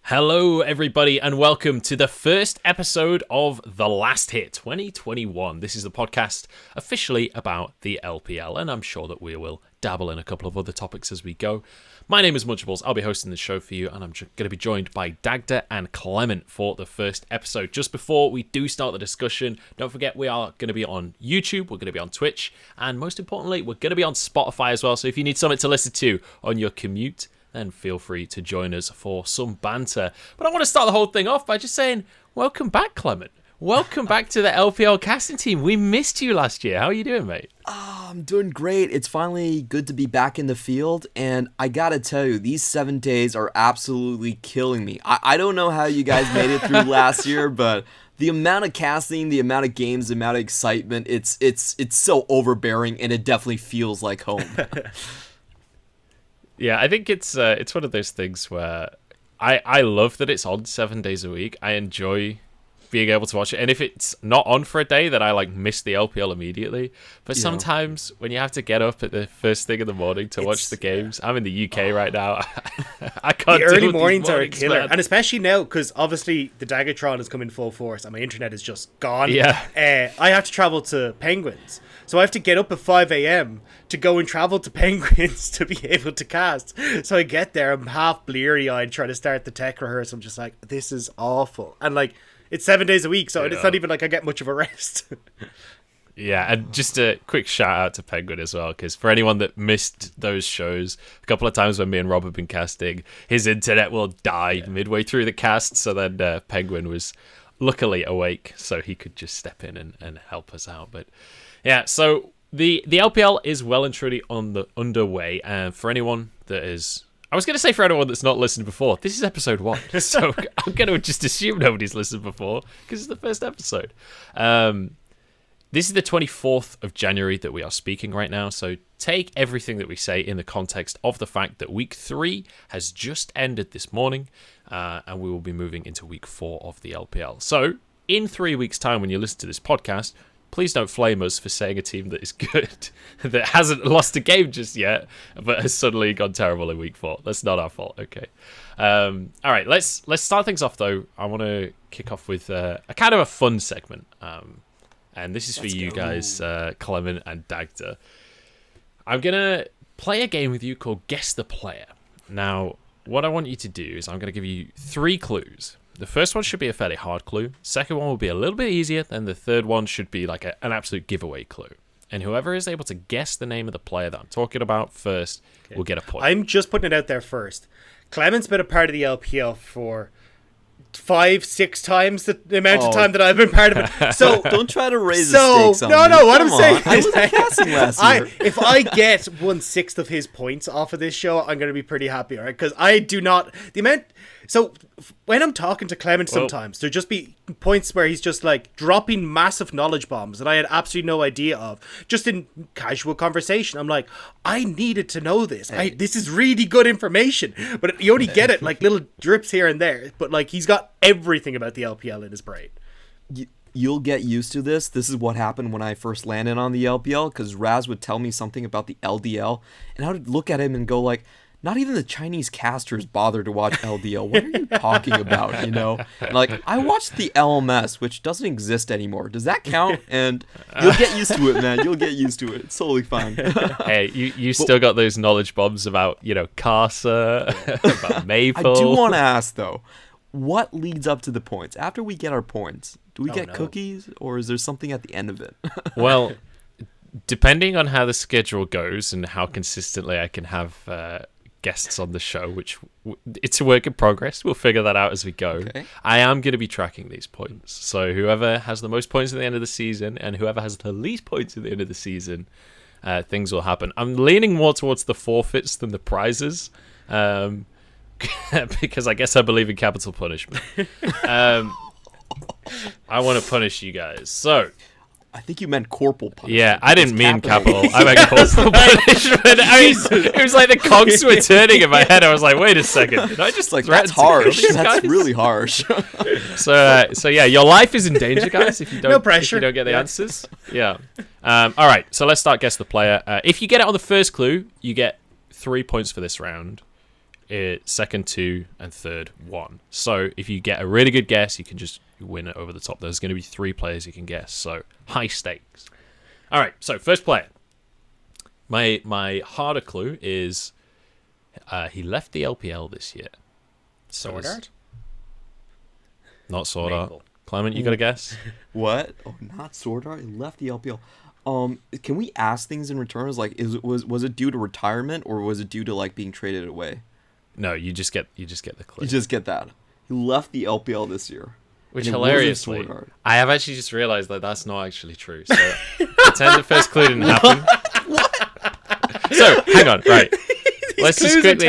Hello, everybody, and welcome to the first episode of The Last Hit 2021. This is the podcast officially about the LPL, and I'm sure that we will dabble in a couple of other topics as we go. My name is Munchables. I'll be hosting the show for you, and I'm going to be joined by Dagda and Clement for the first episode. Just before we do start the discussion, don't forget we are going to be on YouTube, we're going to be on Twitch, and most importantly, we're going to be on Spotify as well. So if you need something to listen to on your commute, then feel free to join us for some banter. But I want to start the whole thing off by just saying, welcome back, Clement. Welcome back to the LPL casting team. We missed you last year. How are you doing, mate? I'm doing great. It's finally good to be back in the field, and I gotta tell you, these 7 days are absolutely killing me. I don't know how you guys made it through last year, but the amount of casting, the amount of games, the amount of excitement, it's so overbearing, and it definitely feels like home. Yeah, I think it's one of those things where I love that it's on 7 days a week. I enjoy being able to watch it, and if it's not on for a day, then I miss the LPL immediately. But sometimes when you have to get up at the first thing in the morning to watch the games, I'm in the UK right now. I can't. The early mornings are a killer, man. And especially now because obviously the Dagatron has come in full force, and my internet is just gone. Yeah, I have to travel to Penguins, so I have to get up at 5 a.m. to go and travel to Penguins to be able to cast. So I get there, I'm half bleary-eyed trying to start the tech rehearsal. I'm just like, this is awful, and it's 7 days a week, so it's not even like I get much of a rest. Yeah, and just a quick shout out to Penguin as well, because for anyone that missed those shows, a couple of times when me and Rob have been casting, his internet will die midway through the cast, so then Penguin was luckily awake, so he could just step in and help us out. But yeah, so the LPL is well and truly underway, and for anyone that is... I was going to say for anyone that's not listened before, this is episode 1, so I'm going to just assume nobody's listened before, because it's the first episode. This is the 24th of January that we are speaking right now, so take everything that we say in the context of the fact that Week 3 has just ended this morning, and we will be moving into Week 4 of the LPL. So, in 3 weeks' time when you listen to this podcast, please don't flame us for saying a team that is good, that hasn't lost a game just yet, but has suddenly gone terrible in Week 4. That's not our fault, okay. All right, let's start things off, though. I want to kick off with a kind of a fun segment, and this is for you guys, Clement and Dagda. I'm going to play a game with you called Guess the Player. Now, what I want you to do is I'm going to give you 3 clues. The first one should be a fairly hard clue. Second one will be a little bit easier. Then the third one should be like an absolute giveaway clue. And whoever is able to guess the name of the player that I'm talking about first will get a point. I'm just putting it out there first. Clement's been a part of the LPL for 5-6 times the amount of time that I've been part of it. So don't try to raise the stakes on me. No, what I'm saying I is wasn't casting last year. if I get 1/6 of his points off of this show, I'm going to be pretty happy, all right? Because I do not... The amount... So when I'm talking to Clement sometimes, there'll just be points where he's just dropping massive knowledge bombs that I had absolutely no idea of. Just in casual conversation, I'm like, I needed to know this. This is really good information. But you only get it little drips here and there. But he's got everything about the LPL in his brain. You'll get used to this. This is what happened when I first landed on the LPL, because Raz would tell me something about the LDL, and I would look at him and go not even the Chinese casters bother to watch LDL. What are you talking about, I watched the LMS, which doesn't exist anymore. Does that count? And you'll get used to it, man. You'll get used to it. It's totally fine. Hey, you still got those knowledge bombs about, Casa, about Maple. I do want to ask, though, what leads up to the points? After we get our points, do we get cookies, or is there something at the end of it? Well, depending on how the schedule goes and how consistently I can have... guests on the show, which it's a work in progress. We'll figure that out as we go. Okay. I am going to be tracking these points. So whoever has the most points at the end of the season and whoever has the least points at the end of the season, things will happen. I'm leaning more towards the forfeits than the prizes, because I guess I believe in capital punishment. I want to punish you guys. So I think you meant corporal punishment. Yeah, I didn't mean capital. I meant corporal punishment. It was like the cogs were turning in my head. I was like, wait a second. Did I just that's harsh. That's really harsh. So yeah, your life is in danger, guys, if you don't, no pressure. If you don't get the answers. Yeah. All right, so let's start Guess the Player. If you get it on the first clue, you get 3 points for this round. second 2 and third 1. So if you get a really good guess, you can just win it over the top. There's going to be 3 players you can guess, so high stakes. All right, so first player. My harder clue is he left the LPL this year. Sword Art? Not Sword Art. Mangle. Clement, you got a guess? What? Oh, not Sword Art. He left the LPL. Can we ask things in return? Like, was it due to retirement or was it due to like being traded away? No, you just get the clue. You just get that. He left the LPL this year. Which and it wasn't hilariously, Sword Art. I have actually just realized that that's not actually true. So pretend the first clue didn't happen. So hang on, right? Let's just quickly.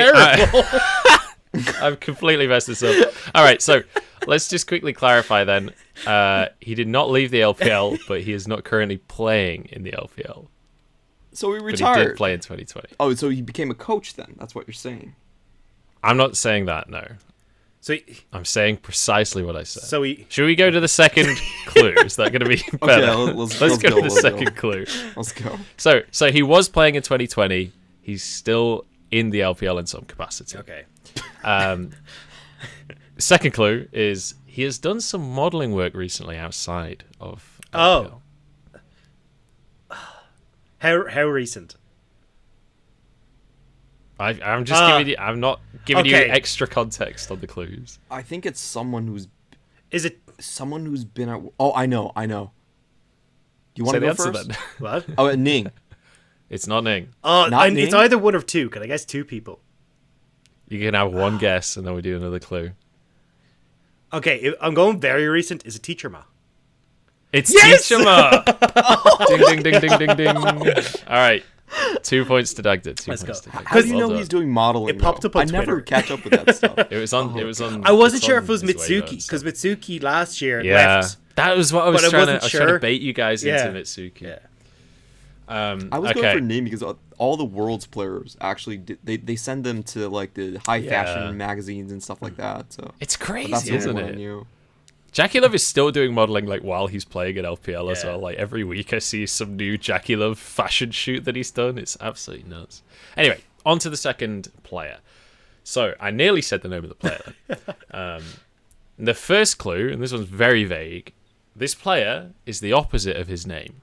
I've completely messed this up. All right, so let's just quickly clarify then. He did not leave the LPL, but he is not currently playing in the LPL. So he But retired. he did play in 2020. Oh, so he became a coach then? That's what you're saying. I'm not saying that. No, So I'm saying precisely what I said. so he Should we go to the second clue? Is that going to be better? Okay, Let's go to the second clue. Let's go. So he was playing in 2020. He's still in the LPL in some capacity. okay. Second clue is he has done some modeling work recently outside of Oh. LPL. How recent? I'm just giving you. I'm not giving you okay. extra context on the clues. I think it's someone who's Is it been at. Oh, I know. Do you want Say to the go answer first? then. what? Oh, Ning. It's not Ning. Oh, Not it's Ning? either one or two. Can I guess 2 people? You can have one guess, and then we do another clue. Okay, I'm going very recent. Is it Teacher Ma? It's Yes! Teacher Ma. Ding, ding, ding, ding, ding, ding. All right. 2 points to Dagda. Two Let's points go. to Dagda. How do you Well know done. he's doing modeling? It popped though? up on I never Twitter. catch up with that stuff. It was on. It was on. I wasn't it's sure on if it was his Weibo Mitsuki and because stuff. Mitsuki last year Yeah, left. that was what I was But I trying to. wasn't I was trying to sure. bait you guys Yeah. into Mitsuki. Yeah. I was okay. going for Ning because all the world's players actually they send them to like the high fashion magazines and stuff like that. So It's but crazy, that's the isn't only one I it? knew. JackyLove is still doing modeling like while he's playing at LPL as Yeah. well. Like every week I see some new JackyLove fashion shoot that he's done. It's absolutely nuts. Anyway, on to the second player. So I nearly said the name of the player. The first clue, and this one's very vague. This player is the opposite of his name.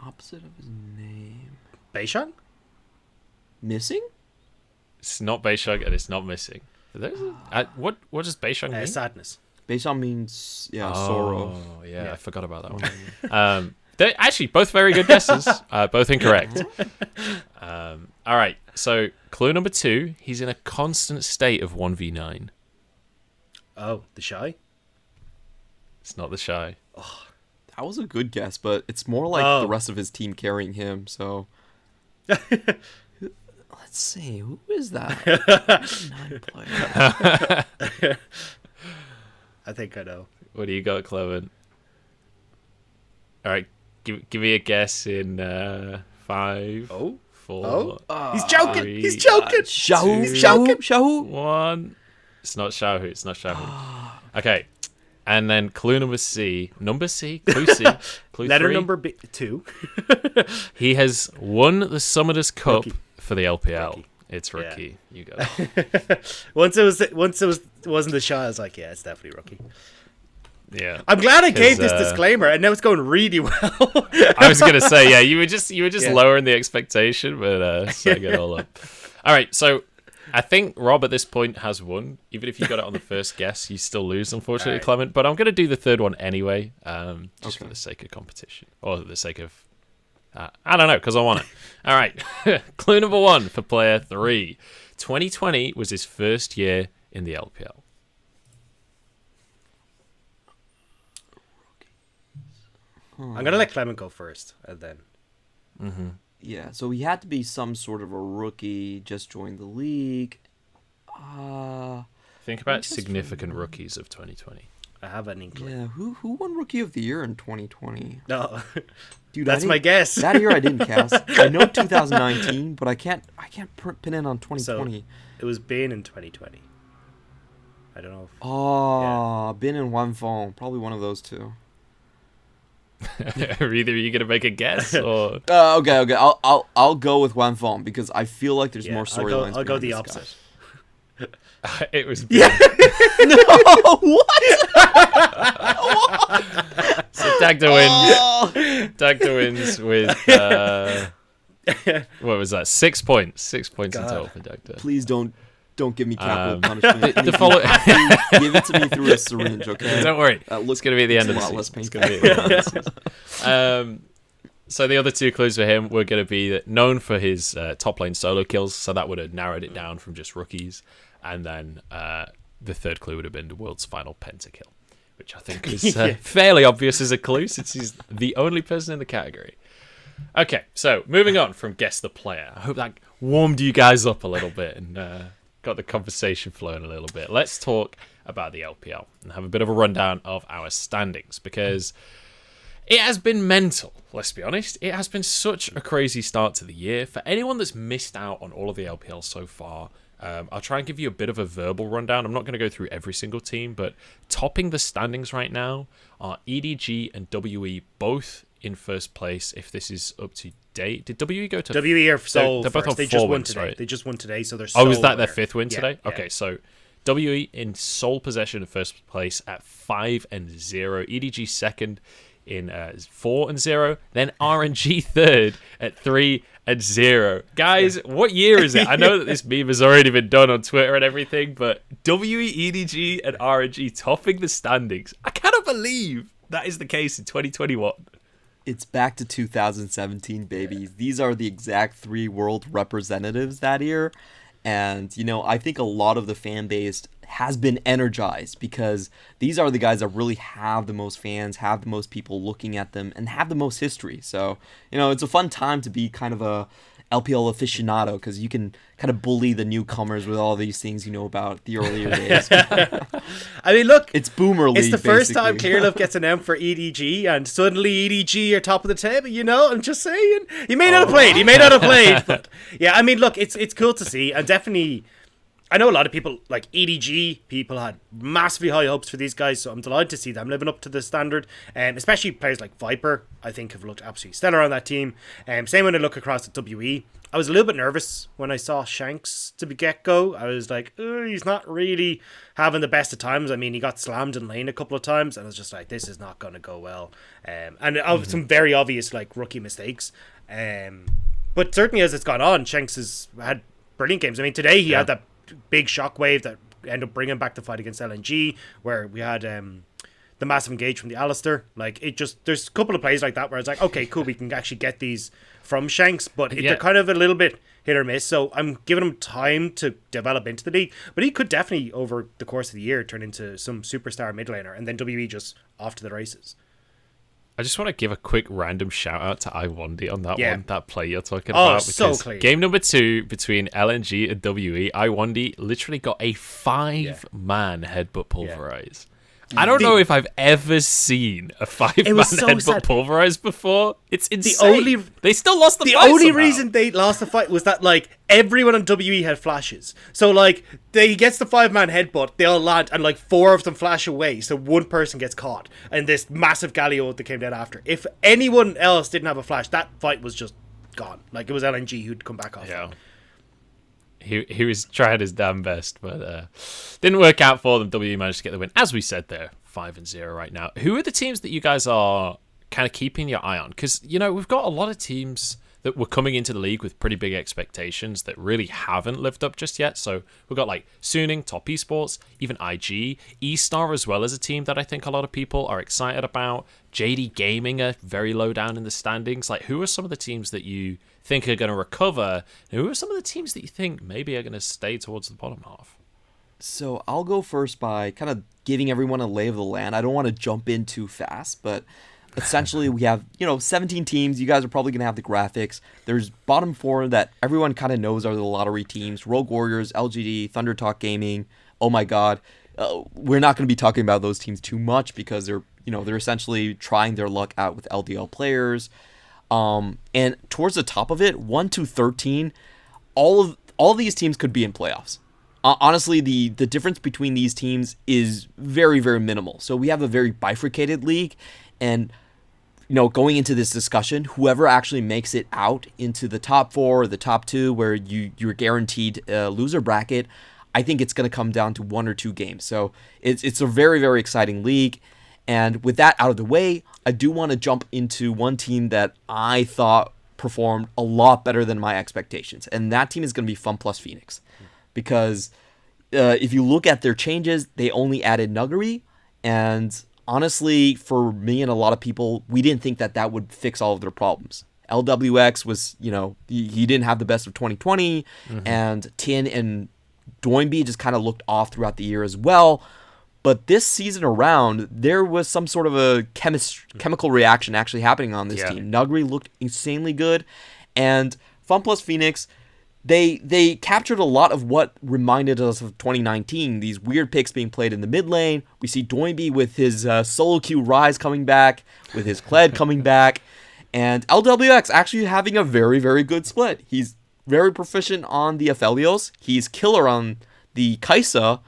Opposite of his name. Beishang? Missing? It's not Beishang and it's not missing. What does Beishang mean? Sadness. Beishan means sorrow. Oh, yeah, Yeah. I forgot about that one. They're actually both very good guesses, both incorrect. All right, so clue number 2, he's in a constant state of 1v9. Oh, the Shy? It's not the Shy. That was a good guess, but it's more like Oh. the rest of his team carrying him. So let's see, who is that? 9 player. I think I know. What do you got, Clement? All right, give me a guess in 5, Oh? 4, He's joking! 3, He's joking! Shahu. 1. It's not Shahu. It's not Shahu. Okay, and then clue number C. Clue C. Clue Letter 3. number 2. He has won the Summoners Cup Rookie. for the LPL. Rookie. It's Yeah. rookie. You got it. Once it wasn't the Shy, I was like, yeah, it's definitely Rookie. Yeah. I'm glad I gave this 'Cause, disclaimer, and now it's going really well. I was gonna say, yeah, you were just Yeah. lowering the expectation, but setting it all up. All right, so I think Rob at this point has won. Even if you got it on the first guess, you still lose, unfortunately, All right. Clement. But I'm gonna do the third one anyway, just for Okay. the sake of competition or the sake of I don't know, because I want it. All right, clue number 1 for player 3. 2020 was his first year in the LPL. I'm gonna let Clement go first, and then Yeah, so he had to be some sort of a rookie, just joined the league. Think about just significant rookies of 2020. I have an inkling. Yeah, who won Rookie of the Year in 2020? No, Dude, that's I my didn't- guess. That year I didn't cast. I know 2019, but I can't pin in on So 2020. it was Bane in 2020. I don't know. Oh, Bin and One Phone, probably one of those two. Are either of you gonna make a guess or? Okay. I'll go with Wanfeng because I feel like there's more storylines. I'll go the opposite. It was No, what? So Dagda wins. Dagda wins with what was that? 6 points. 6 points in total for Dagda. Please don't give me capital punishment. The follow- Give it to me through a syringe, okay? Don't worry. It's going to be at the end of the a lot season. less It's going to be at the end of the season. So the other two clues for him were going to be known for his top lane solo kills, so that would have narrowed it down from just rookies. And then the third clue would have been the world's final pentakill, which I think is fairly obvious as a clue since he's the only person in the category. Okay, so moving on from Guess the Player. I hope that warmed you guys up a little bit and got the conversation flowing a little bit. Let's talk about the LPL and have a bit of a rundown of our standings because it has been mental, let's be honest. It has been such a crazy start to the year. For anyone that's missed out on all of the LPL so far, I'll try and give you a bit of a verbal rundown. I'm not going to go through every single team, but topping the standings right now are EDG and WE both in first place, if this is up to date. Did WE go to... WE are sole they're both first. on They 4 just won wins, today. right? They just won today, so they're Oh, is sole that their winner. 5th win Yeah, today? yeah. Okay, so WE in sole possession in first place at 5-0. EDG second in 4-0. Then RNG third at 3-0. Guys, what year is it? I know that this meme has already been done on Twitter and everything, but WE, EDG, and RNG topping the standings. I cannot believe that is the case in 2021. It's back to 2017, baby. These are the exact 3 world representatives that year. And, I think a lot of the fan base has been energized because these are the guys that really have the most fans, have the most people looking at them, and have the most history. So, it's a fun time to be kind of a LPL aficionado because you can kind of bully the newcomers with all these things you know about the earlier days. I mean, look, it's Boomer League. E, it's the first time basically. JackyLove gets announced for EDG, and suddenly EDG are top of the table. I'm just saying. He may not have played. He may not have played. But yeah, I mean, look, it's cool to see, and definitely, I know a lot of people like EDG. People had massively high hopes for these guys, so I'm delighted to see them living up to the standard. Especially players like Viper, I think have looked absolutely stellar on that team. Same when I look across at WE. I was a little bit nervous when I saw Shanks to be get-go. I was like, he's not really having the best of times. I mean, he got slammed in lane a couple of times, and I was just like, this is not going to go well. And some very obvious like rookie mistakes. But certainly as it's gone on, Shanks has had brilliant games. I mean, today he had that big shockwave that ended up bringing back the fight against LNG, where we had the massive engage from the Alistair. Like, there's a couple of plays like that where it's like, okay, cool, we can actually get these from Shanks, but they're kind of a little bit hit or miss. So I'm giving him time to develop into the league, but he could definitely over the course of the year turn into some superstar mid laner, and then WE just off to the races. I just want to give a quick random shout out to iWandy on that one, that play you're talking Oh, about. so Because clean. game number 2 between LNG and WE, iWandy literally got a 5-man headbutt pulverize. I don't know if I've ever seen a 5-man so headbutt sad. pulverize before. It's insane. They still lost the The fight only somehow. reason they lost the fight was that, like, everyone on WE had flashes. So, like, he gets the 5-man headbutt, they all land, and, like, 4 of them flash away, so one person gets caught. And this massive Galio that came down after. If anyone else didn't have a flash, that fight was just gone. Like, it was LNG who'd come back off. Yeah. He was trying his damn best, but didn't work out for them. WE managed to get the win. As we said, they're 5-0 right now. Who are the teams that you guys are kind of keeping your eye on? Because, we've got a lot of teams that were coming into the league with pretty big expectations that really haven't lived up just yet. So we've got like Suning, Top Esports, even IG, E-Star as well as a team that I think a lot of people are excited about. JD Gaming are very low down in the standings. Like, who are some of the teams that you think are going to recover? And who are some of the teams that you think maybe are going to stay towards the bottom half? So I'll go first by kind of giving everyone a lay of the land. I don't want to jump in too fast, but essentially we have, 17 teams. You guys are probably going to have the graphics. There's bottom 4 that everyone kind of knows are the lottery teams. Rogue Warriors, LGD, Thunder Talk Gaming. Oh my God. We're not going to be talking about those teams too much because they're essentially trying their luck out with LDL players. And towards the top of it, 1 to 13, all of these teams could be in playoffs. Honestly, the difference between these teams is very, very minimal. So we have a very bifurcated league, and going into this discussion, whoever actually makes it out into the top 4 or the top 2 where you're guaranteed a loser bracket, I think it's going to come down to 1 or 2 games. So it's a very, very exciting league. And with that out of the way, I do want to jump into one team that I thought performed a lot better than my expectations. And that team is going to be FunPlus Phoenix. Because if you look at their changes, they only added Nuggery. And honestly, for me and a lot of people, we didn't think that would fix all of their problems. LWX was, he didn't have the best of 2020. And Tin and Doinby just kind of looked off throughout the year as well. But this season around, there was some sort of a chemical reaction actually happening on this team. Nuggery looked insanely good. And FunPlus Phoenix, they captured a lot of what reminded us of 2019. These weird picks being played in the mid lane. We see Doinby with his solo queue Rise coming back, with his Kled coming back. And LWX actually having a very, very good split. He's very proficient on the Aphelios. He's killer on the Kai'Sa.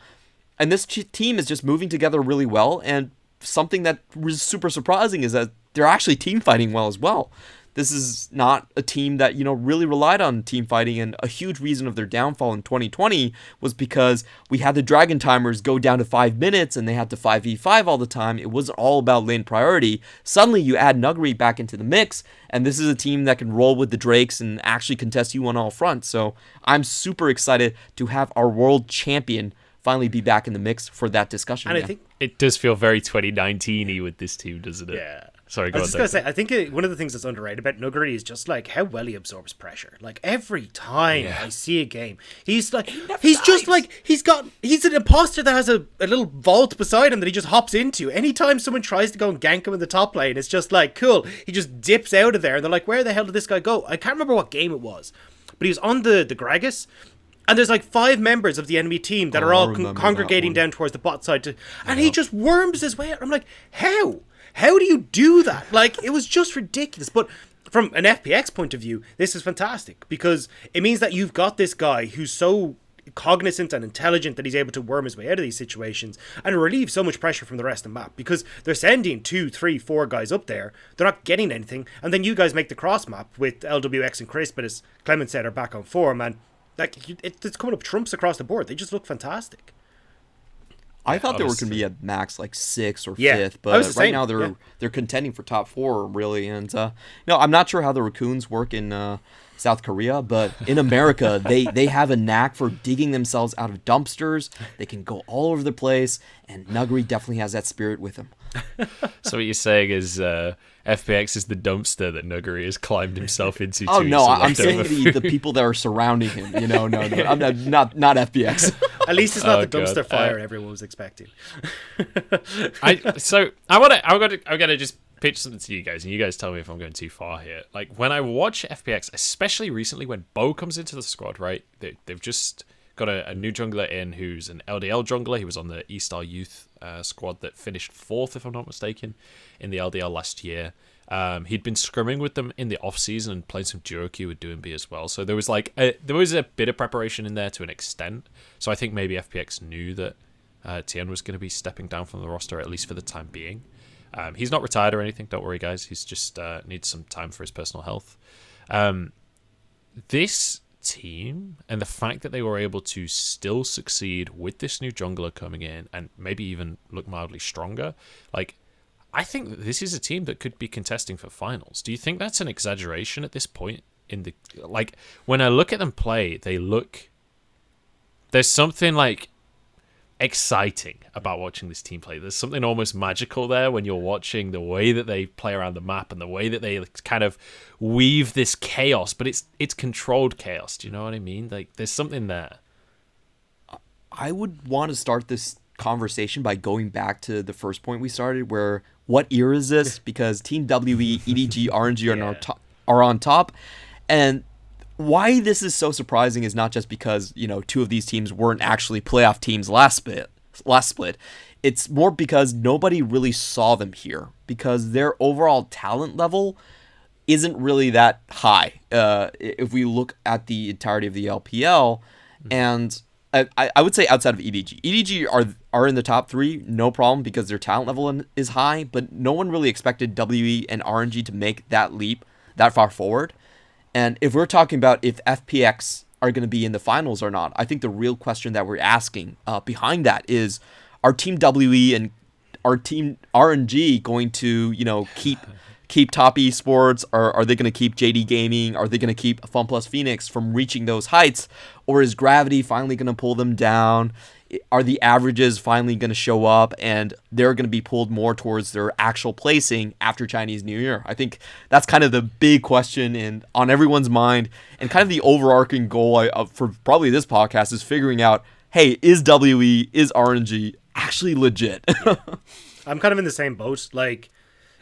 And this team is just moving together really well. And something that was super surprising is that they're actually team fighting well as well. This is not a team that, really relied on team fighting. And a huge reason of their downfall in 2020 was because we had the Dragon Timers go down to 5 minutes and they had to 5v5 all the time. It wasn't all about lane priority. Suddenly you add Nuggery back into the mix. And this is a team that can roll with the Drakes and actually contest you on all fronts. So I'm super excited to have our world champion finally be back in the mix for that discussion. And I think it does feel very 2019-y with this team, doesn't it? Yeah. Sorry, I was just going to say, I think one of the things that's underrated about Nuggery is just like how well he absorbs pressure. Like every time I see a game, he's an imposter that has a little vault beside him that he just hops into. Anytime someone tries to go and gank him in the top lane, it's just like, cool. He just dips out of there and they're like, where the hell did this guy go? I can't remember what game it was, but he was on the Gragas. And there's like 5 members of the enemy team that are all congregating down towards the bot side. And he just worms his way out. I'm like, how? How do you do that? Like, it was just ridiculous. But from an FPX point of view, this is fantastic. Because it means that you've got this guy who's so cognizant and intelligent that he's able to worm his way out of these situations and relieve so much pressure from the rest of the map. Because they're sending 2, 3, 4 guys up there. They're not getting anything. And then you guys make the cross map with LWX and Chris, but as Clement said, are back on form. And like, it's coming up trumps across the board. They just look fantastic. I thought they were going to be at max like 6th or 5th, but right now they're contending for top 4 really. And I'm not sure how the Raccoons work in South Korea, but in America they have a knack for digging themselves out of dumpsters. They can go all over the place, and Nuggery definitely has that spirit with him. So what you're saying is FPX is the dumpster that Nuggery has climbed himself into. Oh no, I'm saying the people that are surrounding him. No, I'm not FPX. At least it's not the dumpster fire everyone was expecting. I gotta just pitch something to you guys, and you guys tell me if I'm going too far here. Like when I watch FPX, especially recently when Bo comes into the squad, right? They've just got a new jungler in who's an LDL jungler. He was on the E-Star Youth squad that finished 4th, if I'm not mistaken, in the LDL last year. He'd been scrimming with them in the off-season and playing some duo queue with Doinby as well. So there was a bit of preparation in there to an extent. So I think maybe FPX knew that Tien was going to be stepping down from the roster, at least for the time being. He's not retired or anything, don't worry guys. He's just needs some time for his personal health. This team and the fact that they were able to still succeed with this new jungler coming in and maybe even look mildly stronger, like I think that this is a team that could be contesting for finals. Do you think that's an exaggeration at this point in the, like, when I look at them play, there's something like exciting about watching this team play. There's something almost magical there when you're watching the way that they play around the map and the way that they kind of weave this chaos, but it's controlled chaos. Do you know what I mean? Like, there's something there. I would want to start this conversation by going back to the first point we started, where what era is this? Because Team WE, EDG, RNG are on top, and why this is so surprising is not just because 2 of these teams weren't actually playoff teams last split. It's more because nobody really saw them here, because their overall talent level isn't really that high if we look at the entirety of the LPL. And I would say outside of EDG. EDG are in the top 3, no problem, because their talent level is high, but no one really expected WE and RNG to make that leap that far forward. And if we're talking about if FPX are going to be in the finals or not, I think the real question that we're asking behind that is, are Team WE and our Team RNG going to, keep Top Esports? Are they going to keep JD Gaming? Are they going to keep FunPlus Phoenix from reaching those heights? Or is gravity finally going to pull them down? Are the averages finally going to show up and they're going to be pulled more towards their actual placing after Chinese New Year? I think that's kind of the big question and on everyone's mind, and kind of the overarching goal for probably this podcast is figuring out, hey, is WE, is RNG actually legit? I'm kind of in the same boat. Like,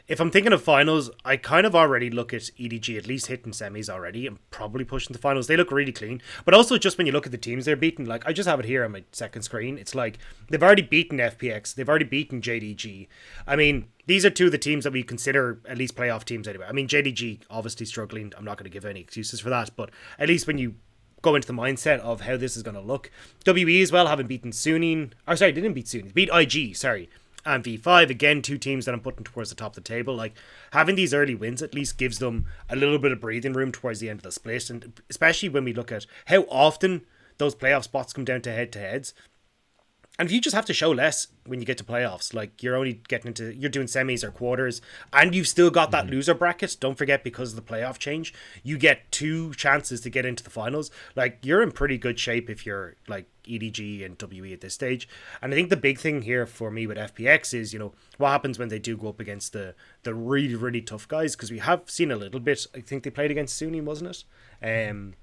if I'm thinking of finals, I kind of already look at EDG at least hitting semis already and probably pushing the finals. They look really clean. But also just when you look at the teams they're beating, like I just have it here on my second screen. It's like they've already beaten FPX. They've already beaten JDG. I mean, these are two of the teams that we consider at least playoff teams anyway. I mean, JDG obviously struggling. I'm not going to give any excuses for that. But at least when you go into the mindset of how this is going to look. WE as well, having beaten Suning. Or sorry, they didn't beat Suning. Beat IG, sorry. And V5, again, two teams that I'm putting towards the top of the table. Like, having these early wins at least gives them a little bit of breathing room towards the end of the split. And especially when we look at how often those playoff spots come down to head-to-heads. And if you just have to show less when you get to playoffs, like you're only getting into, you're doing semis or quarters, and you've still got that loser bracket. Don't forget, because of the playoff change, you get 2 chances to get into the finals. Like, you're in pretty good shape if you're like EDG and WE at this stage. And I think the big thing here for me with FPX is, what happens when they do go up against the really, really tough guys, because we have seen a little bit. I think they played against Suning, wasn't it?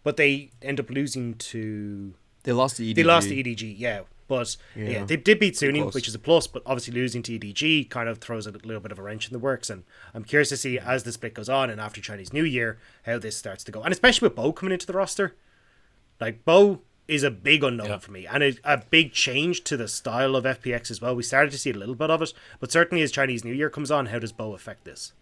But they end up losing to... They lost to EDG. They lost to EDG, yeah. But yeah, they did beat Suning, which is a plus, but obviously losing to EDG kind of throws a little bit of a wrench in the works. And I'm curious to see, as the split goes on and after Chinese New Year, how this starts to go. And especially with Bo coming into the roster. Like, Bo is a big unknown for me, and a big change to the style of FPX as well. We started to see a little bit of it, but certainly as Chinese New Year comes on, how does Bo affect this?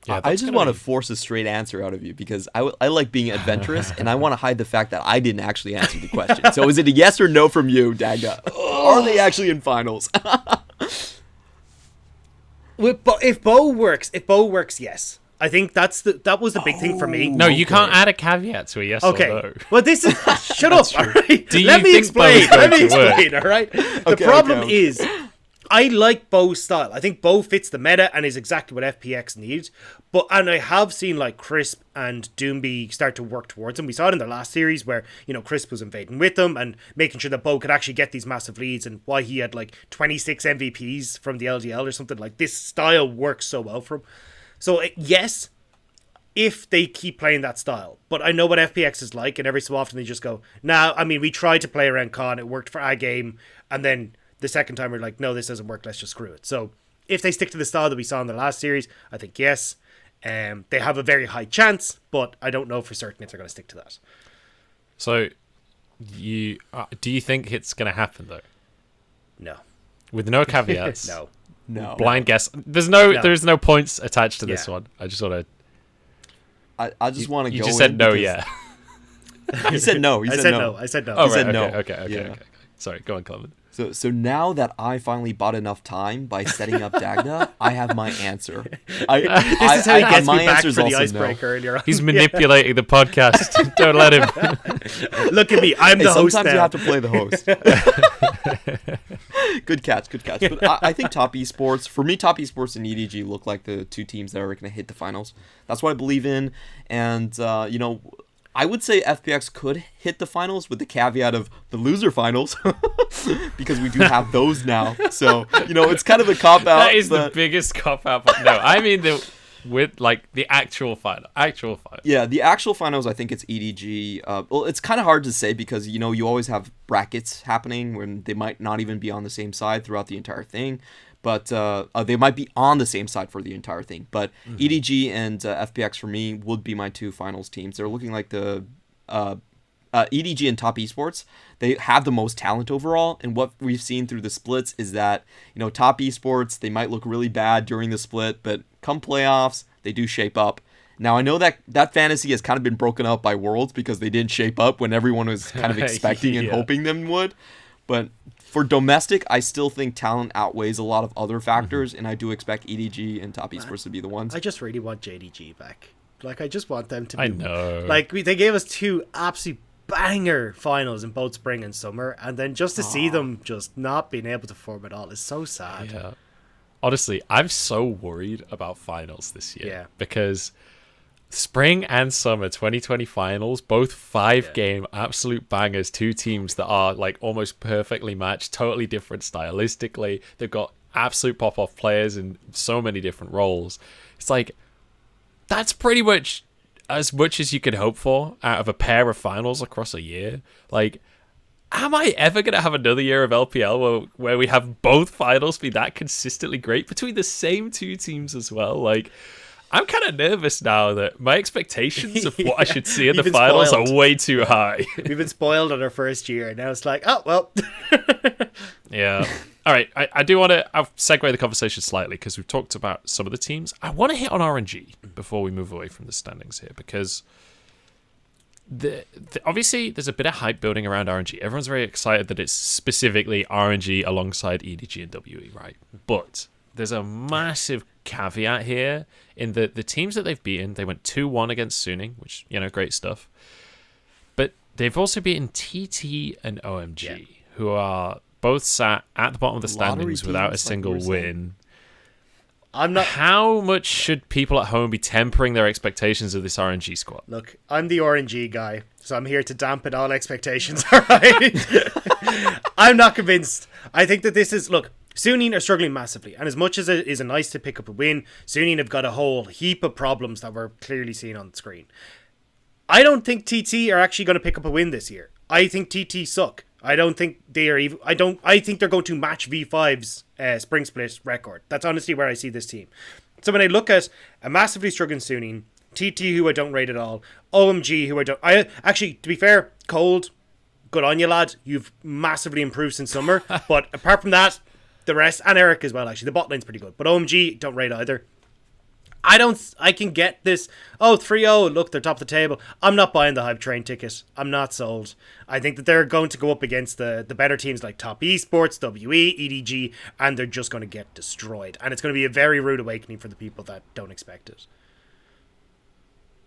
Yeah, I just want to force a straight answer out of you, because I like being adventurous, and I want to hide the fact that I didn't actually answer the question. So is it a yes or no from you, Dagda? Are they actually in finals? If Bo works, yes. I think that was the big thing for me. No, you can't add a caveat to a yes or no. Well, this is... Shut up, all right? Let me explain, all right? The problem is... I like Bo's style. I think Bo fits the meta and is exactly what FPX needs. And I have seen like Crisp and Doomby start to work towards him. We saw it in their last series where, Crisp was invading with them and making sure that Bo could actually get these massive leads, and why he had like 26 MVPs from the LDL or something. Like, this style works so well for him. So yes, if they keep playing that style. But I know what FPX is like, and every so often they just go, nah, I mean, we tried to play around Con, it worked for our game, and then the second time we're like, no, this doesn't work, let's just screw it. So if they stick to the style that we saw in the last series, I think yes. They have a very high chance, but I don't know for certain if they're going to stick to that. So do you think it's going to happen though? No. With no caveats? No. Blind guess. There's no points attached to this one. I just want to... I just want to go. You just said no, yeah. He said no. I said no. I said no. Oh, he said right, no. Okay. Sorry, go on, Clement. So now that I finally bought enough time by setting up Dagda, I have my answer. This is how he gets me back for the icebreaker earlier on. He's manipulating the podcast. Don't let him. Look at me. I'm the host sometimes now. you have to play the host. Good catch. But I think Top Esports, for me, Top Esports and EDG look like the two teams that are going to hit the finals. That's what I believe in. And, I would say FPX could hit the finals with the caveat of the loser finals, because we do have those now. So, it's kind of a cop-out. That is the biggest cop-out. No, I mean with like the actual final. Yeah, the actual finals, I think it's EDG. Well, it's kind of hard to say because, you always have brackets happening when they might not even be on the same side throughout the entire thing. But they might be on the same side for the entire thing. But EDG and FPX for me would be my two finals teams. They're looking like the EDG and Top Esports. They have the most talent overall. And what we've seen through the splits is that, Top Esports, they might look really bad during the split, but come playoffs, they do shape up. Now, I know that fantasy has kind of been broken up by Worlds because they didn't shape up when everyone was kind of expecting and hoping them would. But for domestic, I still think talent outweighs a lot of other factors, and I do expect EDG and Top Esports to be the ones. I just really want JDG back. Like, I just want them to be... I know. Like, they gave us 2 absolute banger finals in both spring and summer, and then just to see them just not being able to form at all is so sad. Yeah. Honestly, I'm so worried about finals this year. Yeah. Because spring and summer 2020 finals, both 5-game absolute bangers, 2 teams that are like almost perfectly matched, totally different stylistically. They've got absolute pop-off players in so many different roles. It's like, that's pretty much as you could hope for out of a pair of finals across a year. Like, am I ever going to have another year of LPL where we have both finals be that consistently great between the same 2 teams as well? Like, I'm kind of nervous now that my expectations of what I should see in the finals spoiled. are way too high. We've been spoiled on our first year, and now it's like, oh, well. Yeah. All right, I do want to segue the conversation slightly because we've talked about some of the teams. I want to hit on RNG before we move away from the standings here because obviously there's a bit of hype building around RNG. Everyone's very excited that it's specifically RNG alongside EDG and WE, right? But there's a massive caveat here in that the teams that they've beaten, they went 2-1 against Suning, which, great stuff. But they've also beaten TT and OMG, who are both sat at the bottom of the standings without a single win. How much should people at home be tempering their expectations of this RNG squad? Look, I'm the RNG guy, so I'm here to dampen all expectations, alright? I'm not convinced. I think that this is... Look, Suning are struggling massively, and as much as it is nice to pick up a win, Suning have got a whole heap of problems that we're clearly seeing on the screen. I don't think TT are actually going to pick up a win this year. I think TT suck. I don't think they are even... I think they're going to match V5's spring split record. That's honestly where I see this team. So when I look at a massively struggling Suning, TT, who I don't rate at all, OMG, who I don't... Actually, to be fair, Cold, good on you, lad. You've massively improved since summer. But apart from that, the rest... And Eric as well, actually. The bot lane's pretty good. But OMG, don't rate either. I can get this. Oh, 3-0. Look, they're top of the table. I'm not buying the hype train ticket. I'm not sold. I think that they're going to go up against the better teams like Top Esports, WE, EDG, and they're just going to get destroyed. And it's going to be a very rude awakening for the people that don't expect it.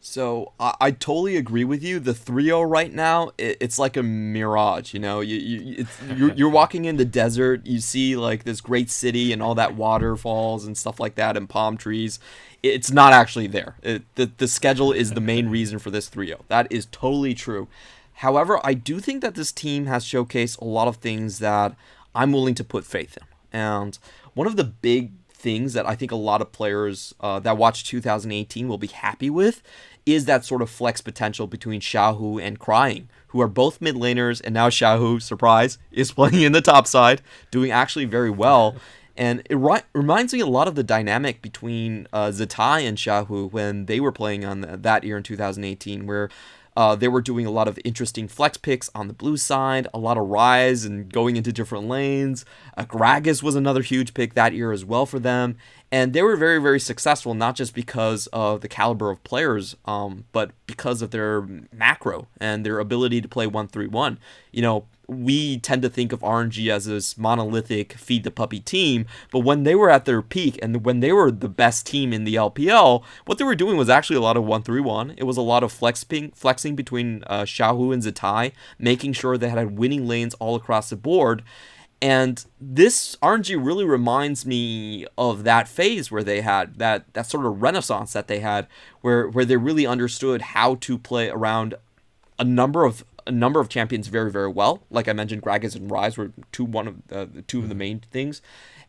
So I totally agree with you. The 3-0 right now, it's like a mirage. You're walking in the desert. You see like this great city and all that waterfalls and stuff like that and palm trees. It's not actually there. The schedule is the main reason for this 3-0. That is totally true. However, I do think that this team has showcased a lot of things that I'm willing to put faith in. And one of the big things that I think a lot of players that watch 2018 will be happy with is that sort of flex potential between Xiaohu and Crying, who are both mid laners, and now Xiaohu, surprise, is playing in the top side, doing actually very well. And it reminds me a lot of the dynamic between Zatai and Xiaohu when they were playing on that year in 2018, where they were doing a lot of interesting flex picks on the blue side, a lot of rise and going into different lanes. Gragas was another huge pick that year as well for them. And they were very, very successful, not just because of the caliber of players, but because of their macro and their ability to play 1-3-1. We tend to think of RNG as this monolithic feed the puppy team, but when they were at their peak and when they were the best team in the LPL, what they were doing was actually a lot of 1-3-1. It was a lot of flexing between Xiaohu and Zatai, making sure they had winning lanes all across the board. And this RNG really reminds me of that phase where they had that sort of renaissance that they had, where they really understood how to play around a number of champions very, very well. Like I mentioned, Gragas and Rise were two of the main things.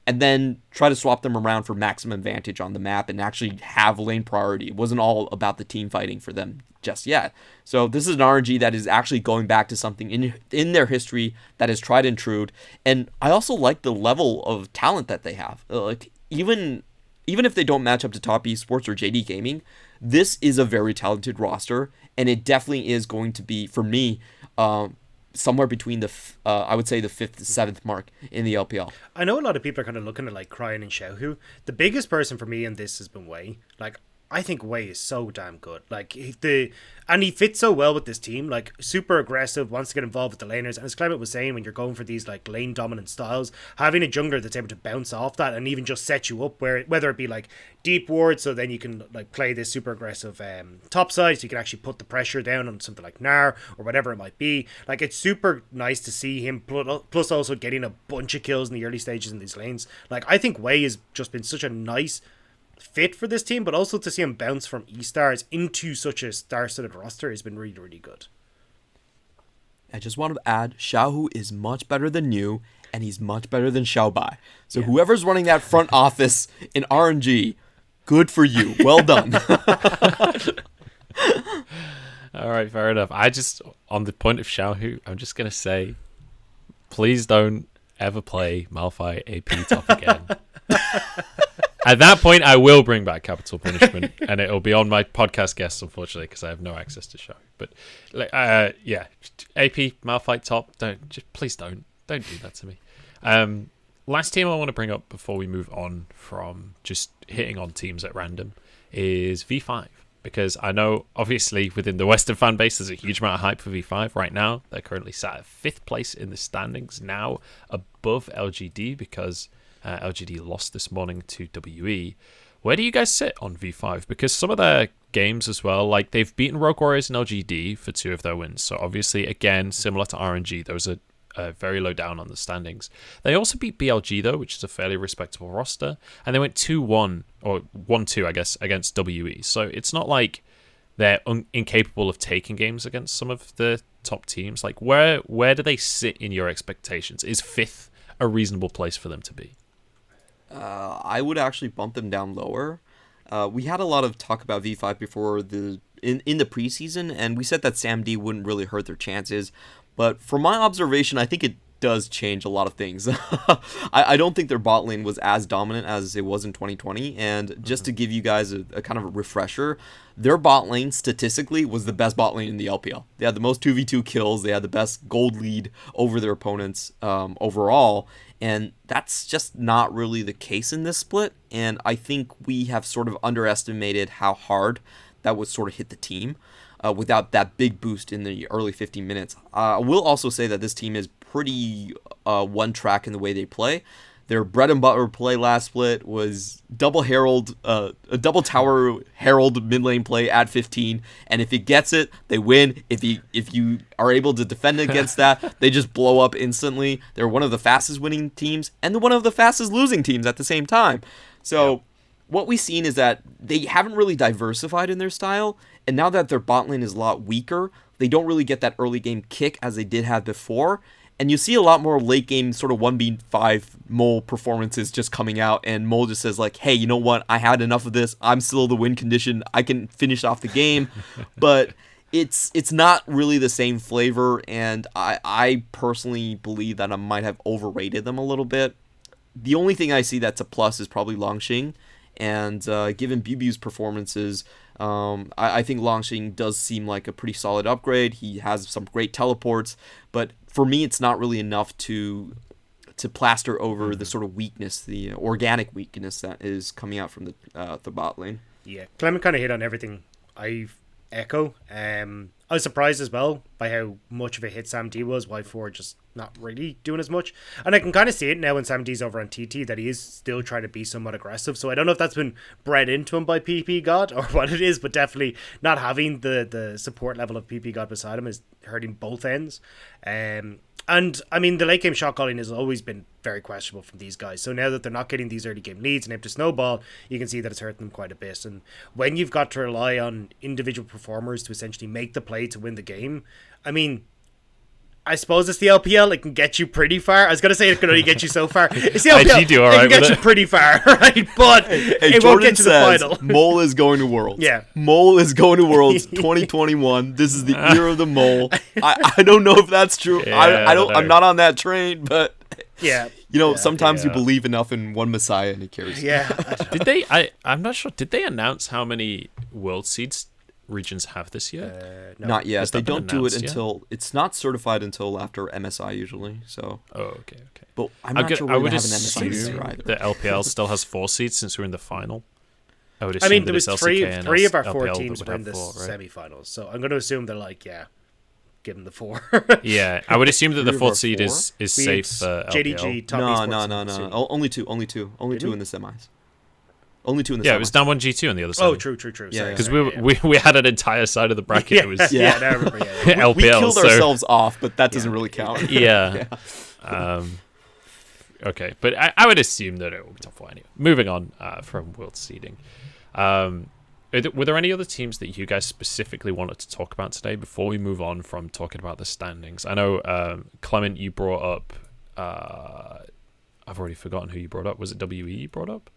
And then try to swap them around for maximum advantage on the map and actually have lane priority. It wasn't all about the team fighting for them just yet. So this is an RNG that is actually going back to something in their history that is tried and true. And I also like the level of talent that they have. Like even if they don't match up to Top Esports or JD Gaming, this is a very talented roster, and it definitely is going to be, for me, somewhere between I would say the 5th to 7th mark in the LPL. I know a lot of people are kind of looking at like Crying and Xiaohu. The biggest person for me in this has been Wei. Like, I think Wei is so damn good. Like and he fits so well with this team. Like super aggressive, wants to get involved with the laners. And as Clement was saying, when you're going for these like lane dominant styles, having a jungler that's able to bounce off that and even just set you up, whether it be like deep ward, so then you can like play this super aggressive top side, so you can actually put the pressure down on something like Gnar or whatever it might be. Like it's super nice to see him. Plus also getting a bunch of kills in the early stages in these lanes. Like I think Wei has just been such a nice fit for this team, but also to see him bounce from E-Stars into such a star-studded roster has been really, really good. I just want to add, Xiaohu is much better than you, and he's much better than Xiaobai. So whoever's running that front office in RNG, good for you. Well done. All right, fair enough. On the point of Xiaohu, I'm just going to say, please don't ever play Malphite AP top again. At that point, I will bring back Capital Punishment, and it'll be on my podcast guests, unfortunately, because I have no access to show. But AP Malphite top. Please don't do that to me. Last team I want to bring up before we move on from just hitting on teams at random is V5, because I know obviously within the Western fan base there's a huge amount of hype for V5 right now. They're currently sat at 5th place in the standings, now above LGD because LGD lost this morning to WE. Where do you guys sit on V5? Because some of their games as well, like they've beaten Rogue Warriors and LGD for 2 of their wins. So obviously, again, similar to RNG, those are very low down on the standings. They also beat BLG though, which is a fairly respectable roster. And they went 2-1, or 1-2, I guess, against WE. So it's not like they're incapable of taking games against some of the top teams. Like where do they sit in your expectations? Is 5th a reasonable place for them to be? I would actually bump them down lower. We had a lot of talk about V5 before in the preseason, and we said that Sam D wouldn't really hurt their chances. But from my observation, I think it does change a lot of things. I don't think their bot lane was as dominant as it was in 2020. And just to give you guys a kind of a refresher, their bot lane statistically was the best bot lane in the LPL. They had the most 2v2 kills. They had the best gold lead over their opponents overall. And that's just not really the case in this split. And I think we have sort of underestimated how hard that would sort of hit the team without that big boost in the early 15 minutes. I will also say that this team is pretty one track in the way they play. Their bread and butter play last split was double Herald, a double tower Herald mid lane play at 15, and if it gets it, they win. If you are able to defend against that, they just blow up instantly. They're one of the fastest winning teams and one of the fastest losing teams at the same time. So what we've seen is that they haven't really diversified in their style, and now that their bot lane is a lot weaker, they don't really get that early game kick as they did have before. And you see a lot more late game sort of 1v5 Mole performances just coming out, and Mole just says like, hey, you know what? I had enough of this. I'm still the win condition. I can finish off the game. But it's not really the same flavor, and I personally believe that I might have overrated them a little bit. The only thing I see that's a plus is probably Longxing. And given BBU's performances, I think Longxing does seem like a pretty solid upgrade. He has some great teleports, but for me, it's not really enough to plaster over the sort of weakness, the organic weakness that is coming out from the bot lane. Yeah, Clement kind of hit on everything I echo. I was surprised as well by how much of a hit Sam D was. Y4 just not really doing as much. And I can kind of see it now when Sam D's over on TT that he is still trying to be somewhat aggressive. So I don't know if that's been bred into him by PP God or what it is, but definitely not having the support level of PP God beside him is hurting both ends. And I mean, the late game shot calling has always been very questionable from these guys. So now that they're not getting these early game leads and able to snowball, you can see that it's hurting them quite a bit. And when you've got to rely on individual performers to essentially make the play to win the game, I mean, I suppose it's the LPL. It can get you pretty far. I was going to say it can only get you so far. It's the LPL. IG do all right it can get you pretty far, right? But it won't get you to the final. Mole is going to Worlds. Yeah. Mole is going to Worlds 2021. This is the year of the Mole. I don't know if that's true. Yeah, I'm not on that train, but yeah. You know, sometimes you believe enough in one Messiah and he carries you. Yeah. I'm not sure. Did they announce how many World Seeds regions have this year? No. Not yet. They don't do it yet? until it's not certified until after MSI usually. So. Oh, okay. But I'm not sure we're gonna have an MSI assume this year either. The LPL still has 4 seeds since we're in the final. I would I assume mean, that there was it's three LCK and of our LPL four that teams would were in have the 4, right? semi-finals, so I'm going to assume they're like, yeah, give them the 4. Yeah, I would assume that the Three of fourth our seed 4? is We safe had for JDG, LPL. top No, esports. no, I'm no, no. assuming. Only two in the semis. Only 2 in the Yeah, semis. it was down 1G2 on the other side. Oh, true. Yeah, Sorry, Because sorry, we had an entire side of the bracket that was yeah, I remember. Yeah. LPL. We killed so, ourselves off, but that doesn't really count. Yeah. Okay, but I would assume that it will be top 4 anyway. Moving on from world seeding. Were there any other teams that you guys specifically wanted to talk about today before we move on from talking about the standings? I know, Clement, you brought up... I've already forgotten who you brought up. Was it WE you brought up?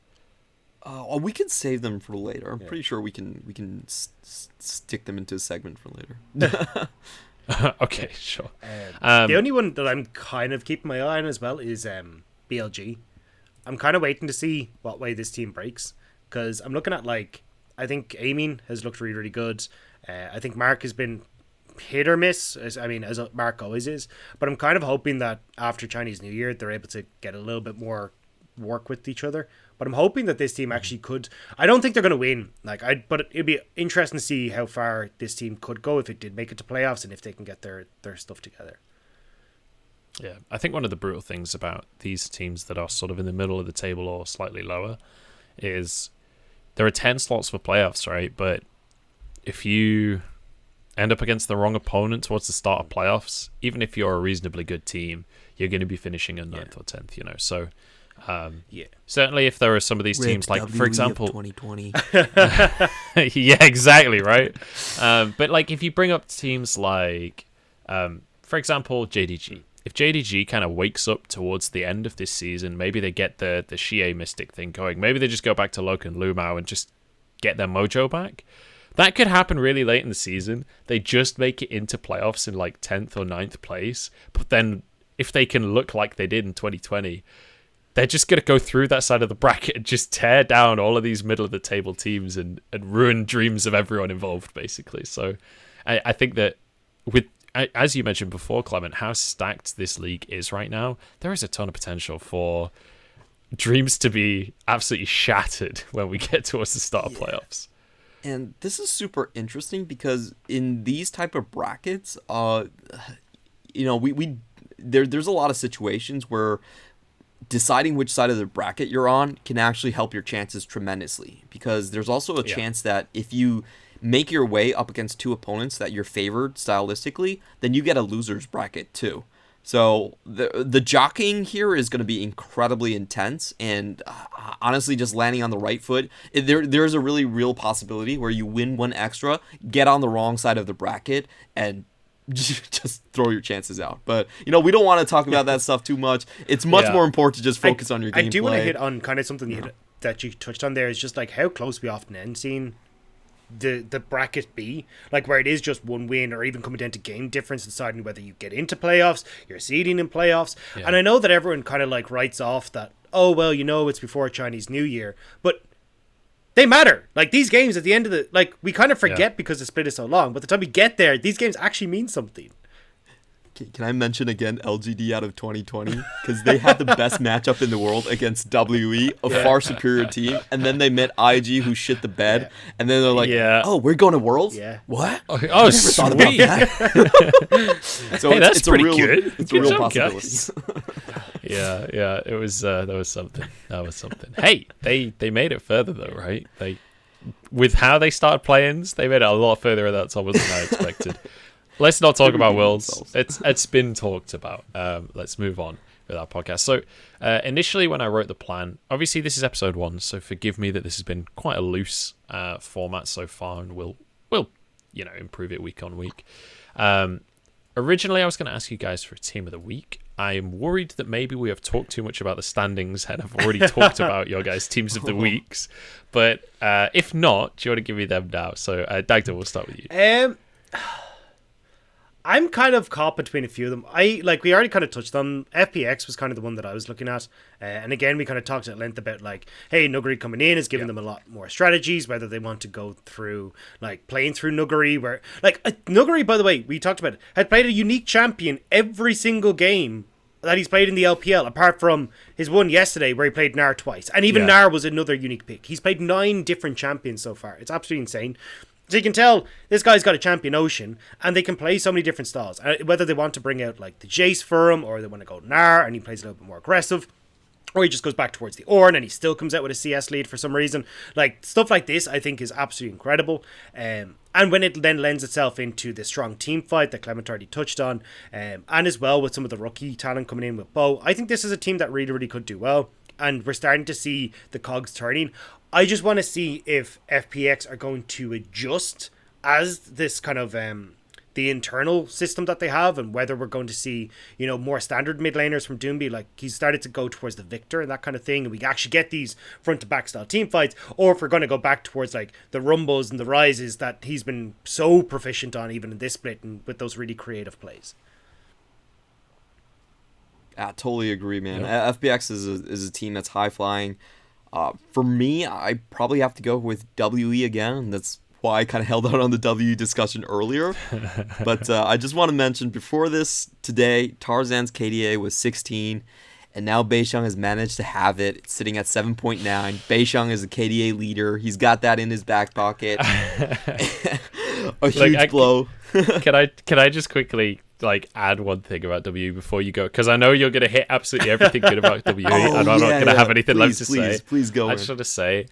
We can save them for later. I'm pretty sure we can stick them into a segment for later. Okay, sure. The only one that I'm kind of keeping my eye on as well is BLG. I'm kind of waiting to see what way this team breaks, because I'm looking at, like, I think Aiming has looked really, really good. I think Mark has been hit or miss, as Mark always is. But I'm kind of hoping that after Chinese New Year, they're able to get a little bit more work with each other. But I'm hoping that this team actually could. I don't think they're going to win. But it'd be interesting to see how far this team could go if it did make it to playoffs and if they can get their stuff together. Yeah, I think one of the brutal things about these teams that are sort of in the middle of the table or slightly lower is there are 10 slots for playoffs, right? But if you end up against the wrong opponent towards the start of playoffs, even if you're a reasonably good team, you're going to be finishing in 9th or 10th, you know. So certainly if there are some of these teams, like, for example... 2020. Yeah, exactly, right? But, like, if you bring up teams like, for example, JDG. If JDG kind of wakes up towards the end of this season, maybe they get the Xie Mystic thing going. Maybe they just go back to Loken Lumao and just get their mojo back. That could happen really late in the season. They just make it into playoffs in, like, 10th or 9th place. But then if they can look like they did in 2020... they're just going to go through that side of the bracket and just tear down all of these middle-of-the-table teams and ruin dreams of everyone involved, basically. So I think that as you mentioned before, Clement, how stacked this league is right now, there is a ton of potential for dreams to be absolutely shattered when we get towards the start of playoffs. And this is super interesting because in these type of brackets, there's a lot of situations where deciding which side of the bracket you're on can actually help your chances tremendously, because there's also a chance that if you make your way up against 2 opponents that you're favored stylistically, then you get a loser's bracket too. So the jockeying here is going to be incredibly intense, and honestly, just landing on the right foot, there's a really real possibility where you win 1 extra, get on the wrong side of the bracket, and just throw your chances out. But, we don't want to talk about that stuff too much. It's much more important to just focus on your gameplay. I do want to hit on kind of something that you touched on there, is just like how close we often end seeing the bracket be, like where it is just 1 win or even coming down to game difference deciding whether you get into playoffs, you're seeding in playoffs. And I know that everyone kind of like writes off that, oh well, it's before Chinese New Year, but they matter. Like, these games at the end of the... Like, we kind of forget because the split is so long. But the time we get there, these games actually mean something. Can I mention again LGD out of 2020? Because they had the best matchup in the world against WE, a far superior team. And then they met IG, who shit the bed. Yeah. And then they're like, oh, we're going to Worlds? Yeah. What? Oh, sweet. So hey, that's pretty good. It's good a real job, possibility. Yeah. It was that was something. Hey, they made it further though, right? With how they started playing, they made it a lot further in that tournament than I expected. Let's not talk about Worlds. It's been talked about. Let's move on with our podcast. So initially when I wrote the plan, obviously this is episode 1, so forgive me that this has been quite a loose format so far, and we'll improve it week on week. Originally I was going to ask you guys for a team of the week. I am worried that maybe we have talked too much about the standings and have already talked about your guys' teams of the weeks. But if not, do you want to give me them now? So Dagda, we'll start with you. I'm kind of caught between a few of them. We already kind of touched on FPX was kind of the one that I was looking at. And again, we kind of talked at length about hey, Nuguri coming in is giving them a lot more strategies, whether they want to go through, playing through Nuguri, where, Nuguri, by the way, we talked about it, had played a unique champion every single game that he's played in the LPL, apart from his one yesterday where he played Nar twice. And even Nar was another unique pick. He's played 9 different champions so far. It's absolutely insane. So you can tell this guy's got a champion Ocean, and they can play so many different styles. Whether they want to bring out like the Jace for him, or they want to go Nar and he plays a little bit more aggressive, or he just goes back towards the Ornn and he still comes out with a CS lead for some reason. Like, stuff like this I think is absolutely incredible. And when it then lends itself into the strong team fight that Clement already touched on, and as well with some of the rookie talent coming in with Bo, I think this is a team that really, really could do well. And we're starting to see the cogs turning. I just want to see if FPX are going to adjust as this kind of the internal system that they have, and whether we're going to see, you know, more standard mid laners from Doomby, like he's started to go towards the Victor and that kind of thing, and we actually get these front to back style team fights, or if we're going to go back towards like the Rumbles and the Rises that he's been so proficient on even in this split and with those really creative plays. I totally agree, man. FPX is a team that's high flying. For me, I probably have to go with WE again. That's why I kind of held out on the W discussion earlier. But I just want to mention before this today, Tarzan's KDA was 16, and now Beisheng has managed to have it. It's sitting at 7.9. Beisheng is a KDA leader. He's got that in his back pocket. A huge blow. Can I just quickly add one thing about W before you go, because I know you're going to hit absolutely everything good about W, and I'm not going to have anything left to say. Please go. I just want to say,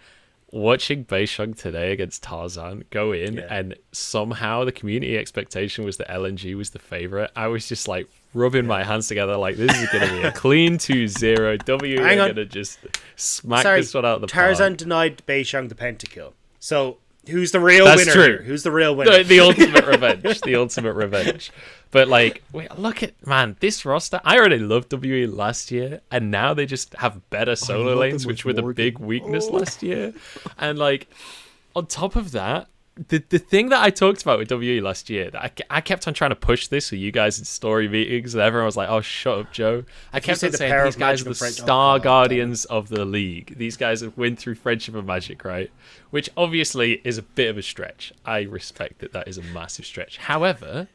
watching Beisheng today against Tarzan go in, and somehow the community expectation was that LNG was the favorite. I was just like rubbing my hands together like, this is going to be a clean 2-0. W are going to just smack this one out of the Tarzan park. denied Beisheng the pentakill. So who's the real winner? True. Here? Who's the real winner? The ultimate revenge. The ultimate revenge. But look at, man, this roster. I already loved WE last year, and now they just have better solo lanes, which were the big weakness last year. And on top of that, the thing that I talked about with WE last year, that I kept on trying to push this with you guys in story meetings, and everyone was like, "Oh, shut up, Joe." I kept on saying these guys are the star guardians of the league. These guys have win through friendship and magic, right? Which obviously is a bit of a stretch. I respect that is a massive stretch. However,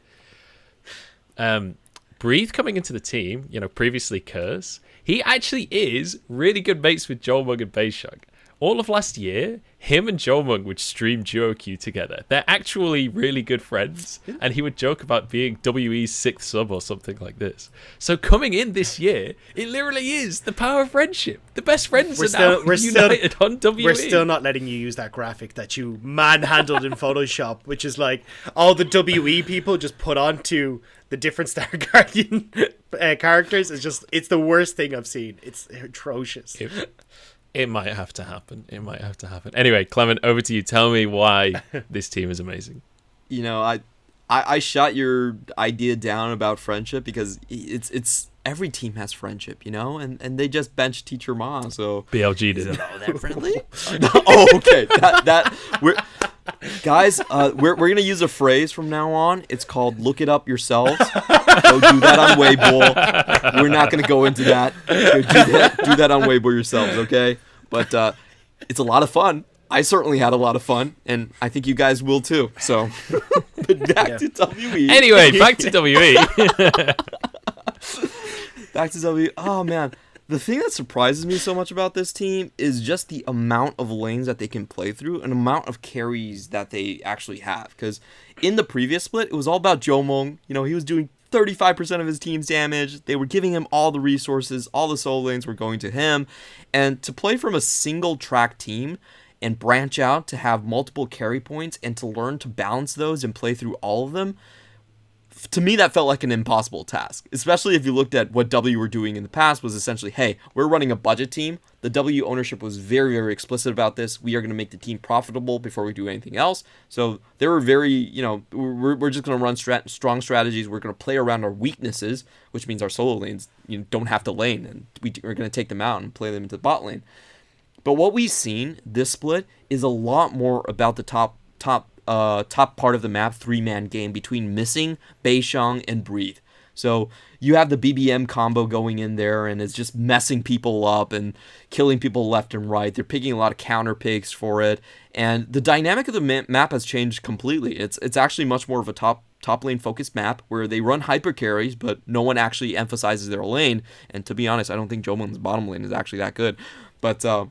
Breathe coming into the team, previously Curse, he actually is really good mates with Jolmung and Beisheng. All of last year, him and Jolmung would stream duo queue together. They're actually really good friends, and he would joke about being WE's 6th sub or something like this. So coming in this year, it literally is the power of friendship. The best friends are now united on WE. We're still not letting you use that graphic that you manhandled in Photoshop, which is like all the WE people just put onto the different Star Guardian characters. It's the worst thing I've seen. It's atrocious. It might have to happen. Anyway, Clement, over to you. Tell me why this team is amazing. I shot your idea down about friendship because it's every team has friendship, and they just benched Teacher Ma, so BLG did. Is it all that friendly? Oh, okay. Guys, we're gonna use a phrase from now on. It's called "look it up yourselves." Go do that on Weibo. We're not gonna go into that. Do that on Weibo yourselves, okay? But it's a lot of fun. I certainly had a lot of fun, and I think you guys will too. So, back to WE. Anyway, back to WE. Back to WE. Oh man. The thing that surprises me so much about this team is just the amount of lanes that they can play through and amount of carries that they actually have. Because in the previous split, it was all about Jolmung. He was doing 35% of his team's damage. They were giving him all the resources. All the solo lanes were going to him. And to play from a single track team and branch out to have multiple carry points and to learn to balance those and play through all of them, to me, that felt like an impossible task, especially if you looked at what W were doing in the past was essentially, hey, we're running a budget team. The W ownership was very, very explicit about this. We are going to make the team profitable before we do anything else. So they were very, we're just going to run strong strategies. We're going to play around our weaknesses, which means our solo lanes don't have to lane, and we're going to take them out and play them into the bot lane. But what we've seen this split is a lot more about the top part of the map 3-man game between Missing, Beisheng, and Breathe. So you have the BBM combo going in there, and it's just messing people up and killing people left and right. They're picking a lot of counter picks for it, and the dynamic of the map has changed completely. It's actually much more of a top top lane focused map where they run hyper carries, but no one actually emphasizes their lane. And to be honest, I don't think Jomun's bottom lane is actually that good. But to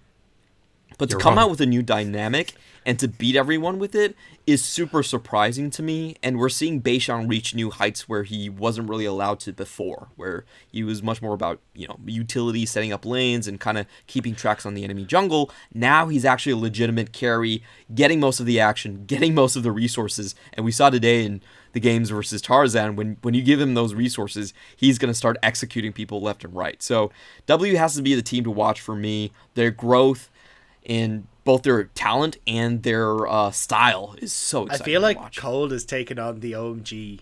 come out with a new dynamic and to beat everyone with it is super surprising to me. And we're seeing Beishang reach new heights where he wasn't really allowed to before, where he was much more about, utility, setting up lanes, and kind of keeping tracks on the enemy jungle. Now he's actually a legitimate carry, getting most of the action, getting most of the resources. And we saw today in the games versus Tarzan, when you give him those resources, he's going to start executing people left and right. So W has to be the team to watch for me. Their growth in both their talent and their style is so exciting. I feel like to watch. Cold has taken on the OMG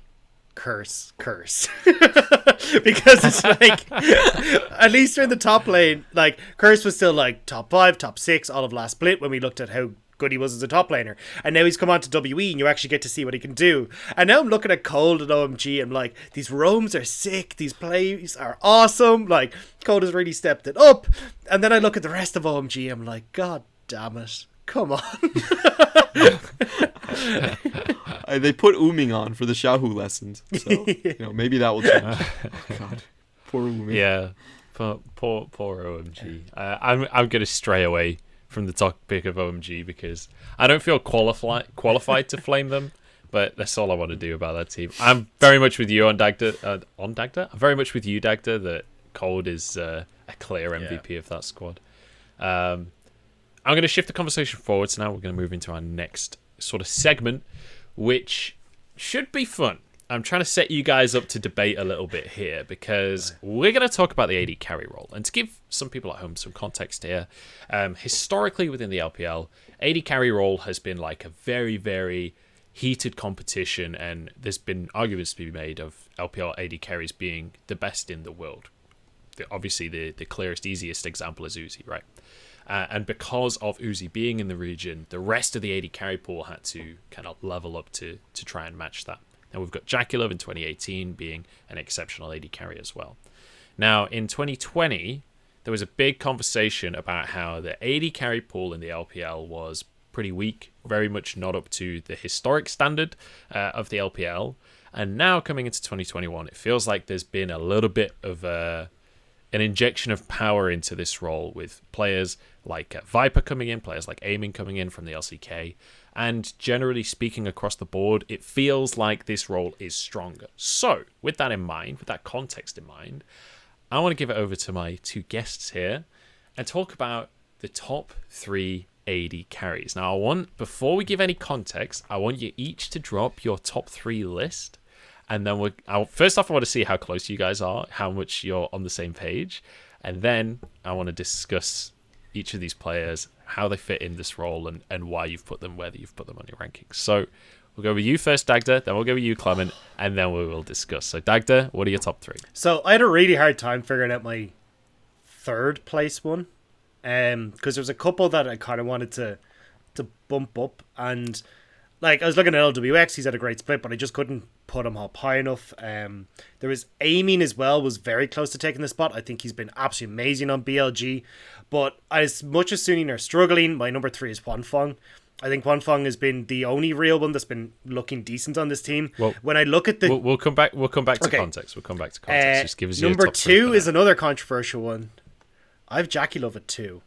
curse because it's like, at least in the top lane, like Curse was still like top 5, top 6 all of last split when we looked at how good he was as a top laner, and now he's come on to WE and you actually get to see what he can do. And now I'm looking at Cold and OMG and like, these roams are sick, these plays are awesome, like Cold has really stepped it up. And then I look at the rest of OMG, I'm like, god damn it, come on. They put Ooming on for the Xiaohu lessons, so maybe that will change. Oh, god, poor Ooming. Yeah, poor OMG. I'm gonna stray away from the topic of OMG because I don't feel qualified to flame them, but that's all I want to do about that team. I'm very much with you on Dagda. I'm very much with you, Dagda, that Cold is a clear MVP of that squad. I'm going to shift the conversation forward, so now we're going to move into our next sort of segment, which should be fun. I'm trying to set you guys up to debate a little bit here because we're going to talk about the AD carry role. And to give some people at home some context here, historically within the LPL, AD carry role has been like a very, very heated competition, and there's been arguments to be made of LPL AD carries being the best in the world. Obviously, the clearest, easiest example is Uzi, right? And because of Uzi being in the region, the rest of the AD carry pool had to kind of level up to try and match that. And we've got JackyLove in 2018 being an exceptional AD carry as well. Now, in 2020, there was a big conversation about how the AD carry pool in the LPL was pretty weak, very much not up to the historic standard of the LPL. And now coming into 2021, it feels like there's been a little bit of an injection of power into this role with players like Viper coming in, players like Aiming coming in from the LCK. And generally speaking across the board, it feels like this role is stronger. So, with that in mind, with that context in mind, I want to give it over to my two guests here and talk about the top 3 AD carries. Now, before we give any context, I want you each to drop your top 3 list. And then first off, I want to see how close you guys are, how much you're on the same page. And then I want to discuss each of these players, how they fit in this role, and why you've put them where you've put them on your rankings. So we'll go with you first, Dagda, then we'll go with you, Clement, and then we will discuss. So Dagda, what are your top 3? So I had a really hard time figuring out my 3rd place one, because there was a couple that I kind of wanted to bump up, and like I was looking at LWX, he's had a great split, but I just couldn't put him up high enough. There was Aiming as well, was very close to taking the spot. I think he's been absolutely amazing on BLG, but as much as Suning are struggling, my number 3 is Wanfeng. I think Wanfeng has been the only real one that's been looking decent on this team. Well, when I look at the, we'll come back to context. We'll come back to context. Just give us your number top 2 is another controversial one. I have JackyLove at 2,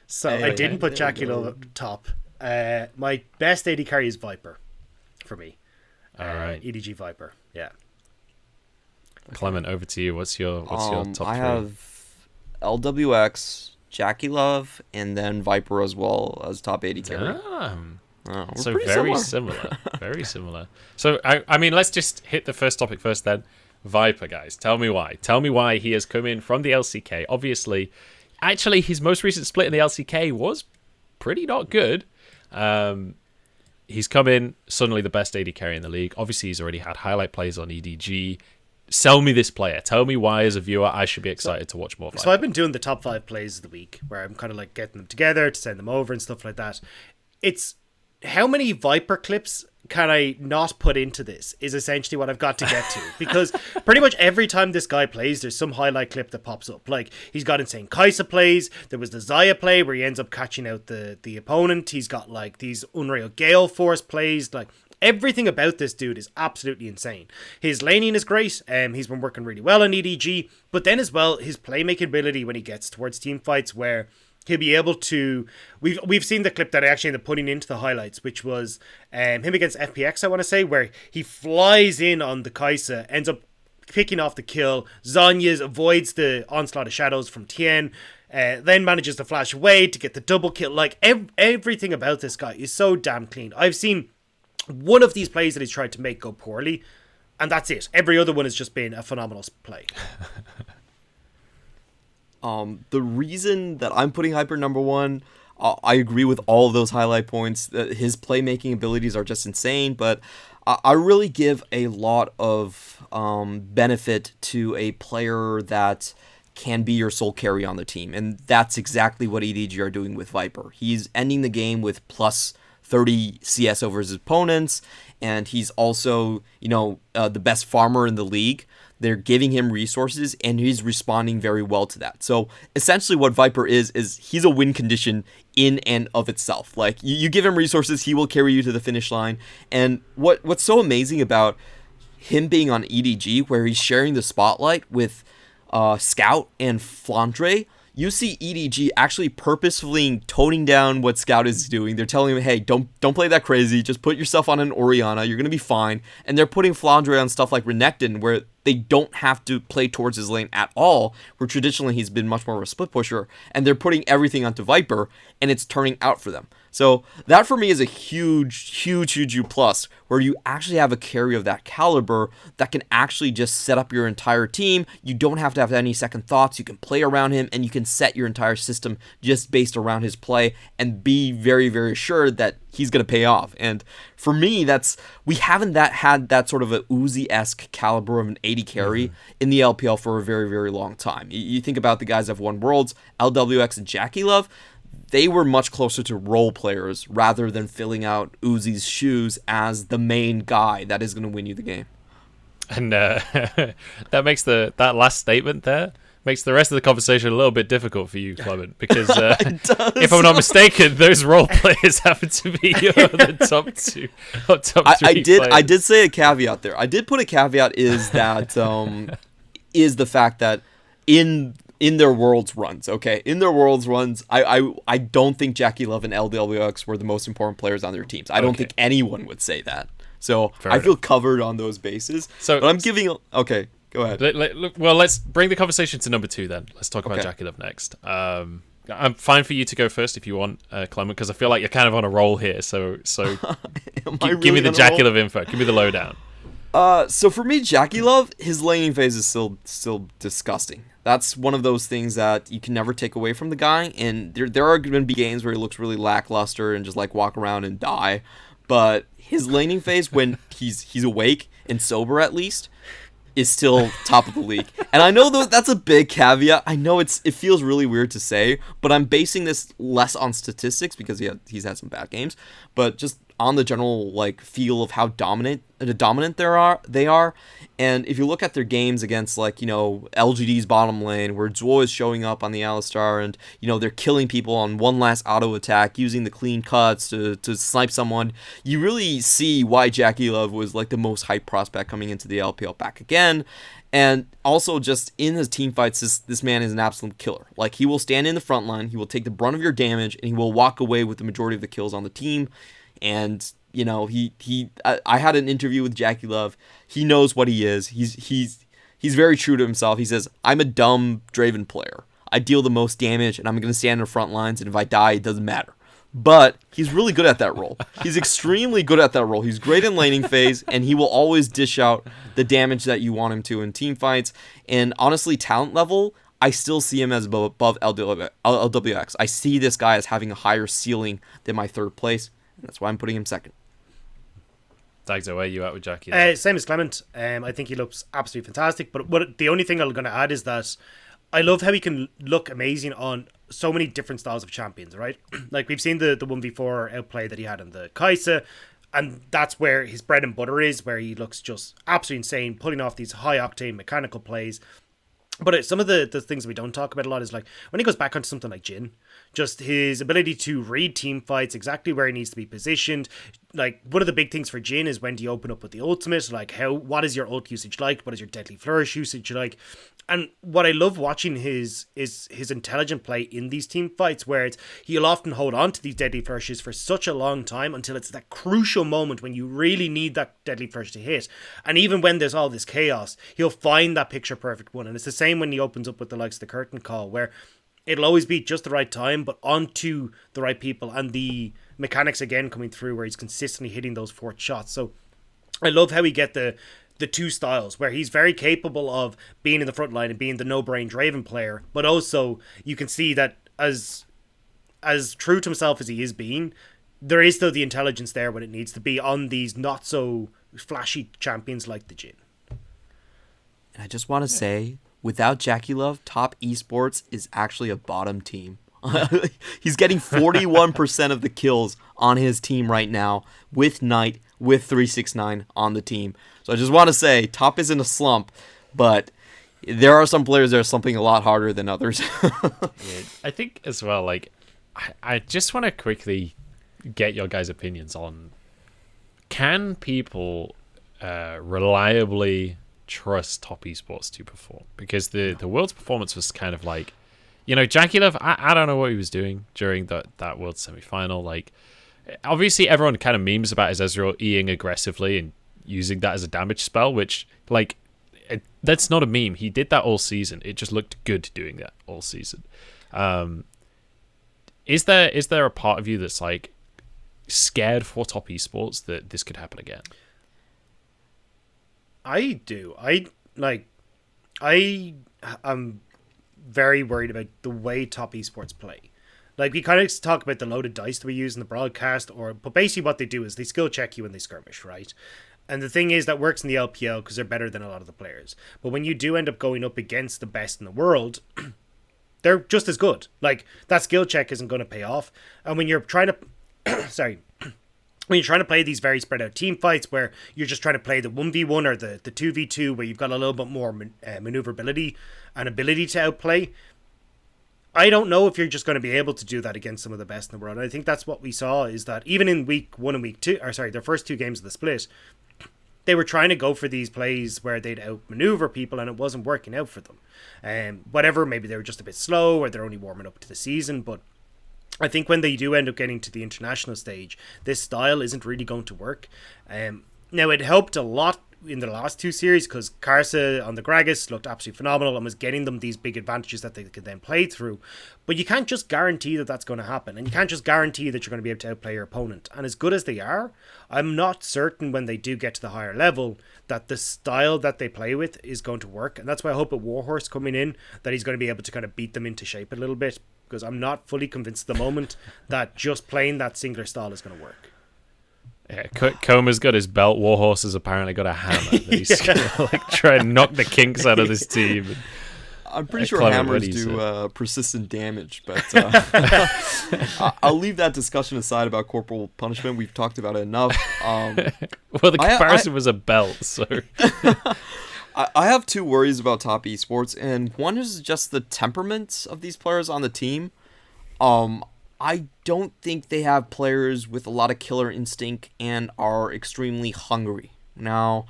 so I didn't put JackyLove at top. My best AD carry is Viper for me. All right, EDG Viper. Yeah. Clement, over to you. What's your top 3? I have LWX, JackyLove, and then Viper as well as top 80 carry. So very similar. Very similar. So I mean, let's just hit the first topic first then. Viper, guys, tell me why. Tell me why he has come in from the LCK. Obviously, actually, his most recent split in the LCK was pretty not good. He's come in suddenly the best AD carry in the league. Obviously, he's already had highlight plays on EDG. Sell me this player. Tell me why, as a viewer, I should be excited to watch more Viper. So I've been doing the top 5 plays of the week, where I'm kind of like getting them together to send them over and stuff like that. It's how many Viper clips can I not put into this is essentially what I've got to get to. Because pretty much every time this guy plays, there's some highlight clip that pops up. Like, he's got insane Kai'Sa plays. There was the Xayah play where he ends up catching out the opponent. He's got, like, these unreal Gale Force plays. Like, everything about this dude is absolutely insane. His laning is great. He's been working really well on EDG. But then as well, his playmaking ability when he gets towards team fights where he'll be able to... We've seen the clip that I actually ended up putting into the highlights, which was him against FPX, I want to say, where he flies in on the Kai'Sa, ends up picking off the kill. Zhonya's avoids the onslaught of shadows from Tien, then manages to flash away to get the double kill. Like, everything about this guy is so damn clean. I've seen one of these plays that he's tried to make go poorly, and that's it. Every other one has just been a phenomenal play. The reason that I'm putting Hyper number one, I agree with all of those highlight points. His playmaking abilities are just insane, but I really give a lot of benefit to a player that can be your sole carry on the team, and that's exactly what EDG are doing with Viper. He's ending the game with plus 30 CS over his opponents, and he's also, the best farmer in the league. They're giving him resources, and he's responding very well to that. So essentially what Viper is he's a win condition in and of itself. Like, you give him resources, he will carry you to the finish line. And what's so amazing about him being on EDG, where he's sharing the spotlight with Scout and Flandre, you see EDG actually purposefully toning down what Scout is doing. They're telling him, hey, don't play that crazy. Just put yourself on an Orianna. You're going to be fine. And they're putting Flandre on stuff like Renekton, where they don't have to play towards his lane at all, where traditionally he's been much more of a split pusher. And they're putting everything onto Viper, and it's turning out for them. So that for me is a huge plus, where you actually have a carry of that caliber that can actually just set up your entire team. You don't have to have any second thoughts. You can play around him, and you can set your entire system just based around his play and be very, very sure that he's going to pay off. And for me, we haven't had that sort of a Uzi-esque caliber of an 80 carry in the LPL for a very, very long time. You think about the guys that have won Worlds, LWX and JackyLove. They were much closer to role players rather than filling out Uzi's shoes as the main guy that is going to win you the game. And that makes that last statement there makes the rest of the conversation a little bit difficult for you, Clement, because if I'm not mistaken, those role players happen to be the top two, top three. I did say a caveat there. I did put a caveat is that is the fact that in their Worlds runs, okay? In their Worlds runs, I don't think JackyLove and LWX were the most important players on their teams. I don't think anyone would say that. So I feel covered on those bases. But I'm giving... Okay, go ahead. Let's bring the conversation to number two then. Let's talk about JackyLove next. I'm fine for you to go first if you want, Clement, because I feel like you're kind of on a roll here. So give me the JackyLove info. Give me the lowdown. So for me, JackyLove, his laning phase is still disgusting. That's one of those things that you can never take away from the guy, and there are going to be games where he looks really lackluster and just like walk around and die, but his laning phase, when he's awake and sober at least, is still top of the league. And I know that's a big caveat. I know it feels really weird to say, but I'm basing this less on statistics because he's had some bad games, but just on the general like feel of how dominant they are. And if you look at their games against like, LGD's bottom lane, where Zuo is showing up on the Alistar and, they're killing people on one last auto attack, using the clean cuts to snipe someone, you really see why JackyLove was like the most hyped prospect coming into the LPL back again. And also just in his team fights, this man is an absolute killer. Like, he will stand in the front line, he will take the brunt of your damage, and he will walk away with the majority of the kills on the team. And I had an interview with JackyLove. He knows what he is. He's very true to himself. He says, I'm a dumb Draven player. I deal the most damage, and I'm going to stand in the front lines, and if I die, it doesn't matter. But he's really good at that role. He's extremely good at that role. He's great in laning phase, and he will always dish out the damage that you want him to in team fights. And honestly, talent level, I still see him as above LWX. I see this guy as having a higher ceiling than my third place. That's why I'm putting him second. Dagda, where are you at with Jackie? Same as Clement. I think he looks absolutely fantastic. But the only thing I'm going to add is that I love how he can look amazing on so many different styles of champions, right? Like, we've seen the 1v4 outplay that he had in the Kai'Sa. And that's where his bread and butter is, where he looks just absolutely insane, pulling off these high-octane mechanical plays. But some of the things we don't talk about a lot is like when he goes back onto something like Jin, just his ability to read team fights, exactly where he needs to be positioned. Like one of the big things for Jin is when do you open up with the ultimate? Like what is your ult usage like? What is your deadly flourish usage like? And what I love watching is his intelligent play in these team fights, where he'll often hold on to these deadly flourishes for such a long time until it's that crucial moment when you really need that deadly flourish to hit. And even when there's all this chaos, he'll find that picture perfect one. And it's the same when he opens up with the likes of the curtain call, where it'll always be just the right time, but onto the right people, and the mechanics again coming through where he's consistently hitting those fourth shots. So I love how we get the two styles, where he's very capable of being in the front line and being the no-brain Draven player, but also you can see that as true to himself as he is being, there is still the intelligence there when it needs to be on these not so flashy champions like the Jhin. And I just want to say, without JackyLove, Top Esports is actually a bottom team. He's getting 41% of the kills on his team right now with Knight, with 369 on the team. So I just want to say, Top is in a slump, but there are some players that are something a lot harder than others. Yeah, I think as well, like, I just want to quickly get your guys' opinions on, can people reliably trust Top Esports to perform? Because the world's performance was kind of like, JackyLove, I don't know what he was doing during that world semi-final. Like, obviously everyone kind of memes about his Ezreal Eing aggressively and using that as a damage spell, which, like, that's not a meme. He did that all season. It just looked good doing that all season. Is there a part of you that's like scared for Top Esports that this could happen again? I do. I'm very worried about the way Top Esports play. Like, we kind of talk about the loaded dice that we use in the broadcast, but basically what they do is they skill check you when they skirmish, right? And the thing is, that works in the LPL because they're better than a lot of the players. But when you do end up going up against the best in the world, they're just as good. Like, that skill check isn't going to pay off. And when you're trying to... when you're trying to play these very spread out team fights where you're just trying to play the 1v1 or the 2v2 where you've got a little bit more maneuverability and ability to outplay, I don't know if you're just going to be able to do that against some of the best in the world. And I think that's what we saw, is that even in week 1 and week 2, their first 2 games of the split, they were trying to go for these plays where they'd outmaneuver people and it wasn't working out for them. Maybe they were just a bit slow or they're only warming up to the season, but I think when they do end up getting to the international stage, this style isn't really going to work. Now, it helped a lot in the last 2 series because Karsa on the Gragas looked absolutely phenomenal and was getting them these big advantages that they could then play through. But you can't just guarantee that that's going to happen, and you can't just guarantee that you're going to be able to outplay your opponent. And as good as they are, I'm not certain when they do get to the higher level that the style that they play with is going to work. And that's why I hope at Warhorse coming in that he's going to be able to kind of beat them into shape a little bit, because I'm not fully convinced at the moment that just playing that singular style is going to work. Yeah, Coma's got his belt. Warhorse has apparently got a hammer that he's gonna try and knock the kinks out of this team. I'm pretty sure hammers do persistent damage, but I'll leave that discussion aside about corporal punishment. We've talked about it enough. Well, the comparison was a belt, so... I have 2 worries about Top Esports, and one is just the temperaments of these players on the team. I don't think they have players with a lot of killer instinct and are extremely hungry. Now,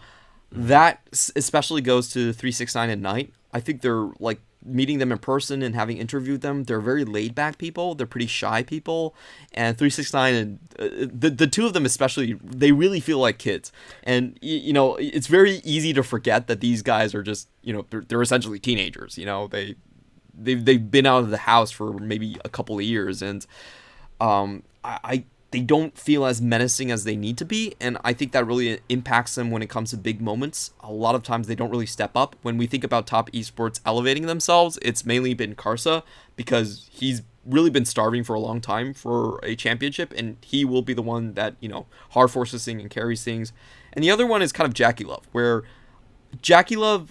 that especially goes to 369 and Knight. I think they're, like, meeting them in person and having interviewed them, they're very laid-back people. They're pretty shy people. And 369 and the 2 of them especially, they really feel like kids. And, it's very easy to forget that these guys are just, they're essentially teenagers. They've been out of the house for maybe a couple of years, and they don't feel as menacing as they need to be, and I think that really impacts them when it comes to big moments. A lot of times they don't really step up. When we think about Top Esports elevating themselves, it's mainly been Karsa, because he's really been starving for a long time for a championship, and he will be the one that, hard forces things and carries things. And the other one is kind of JackyLove, where JackyLove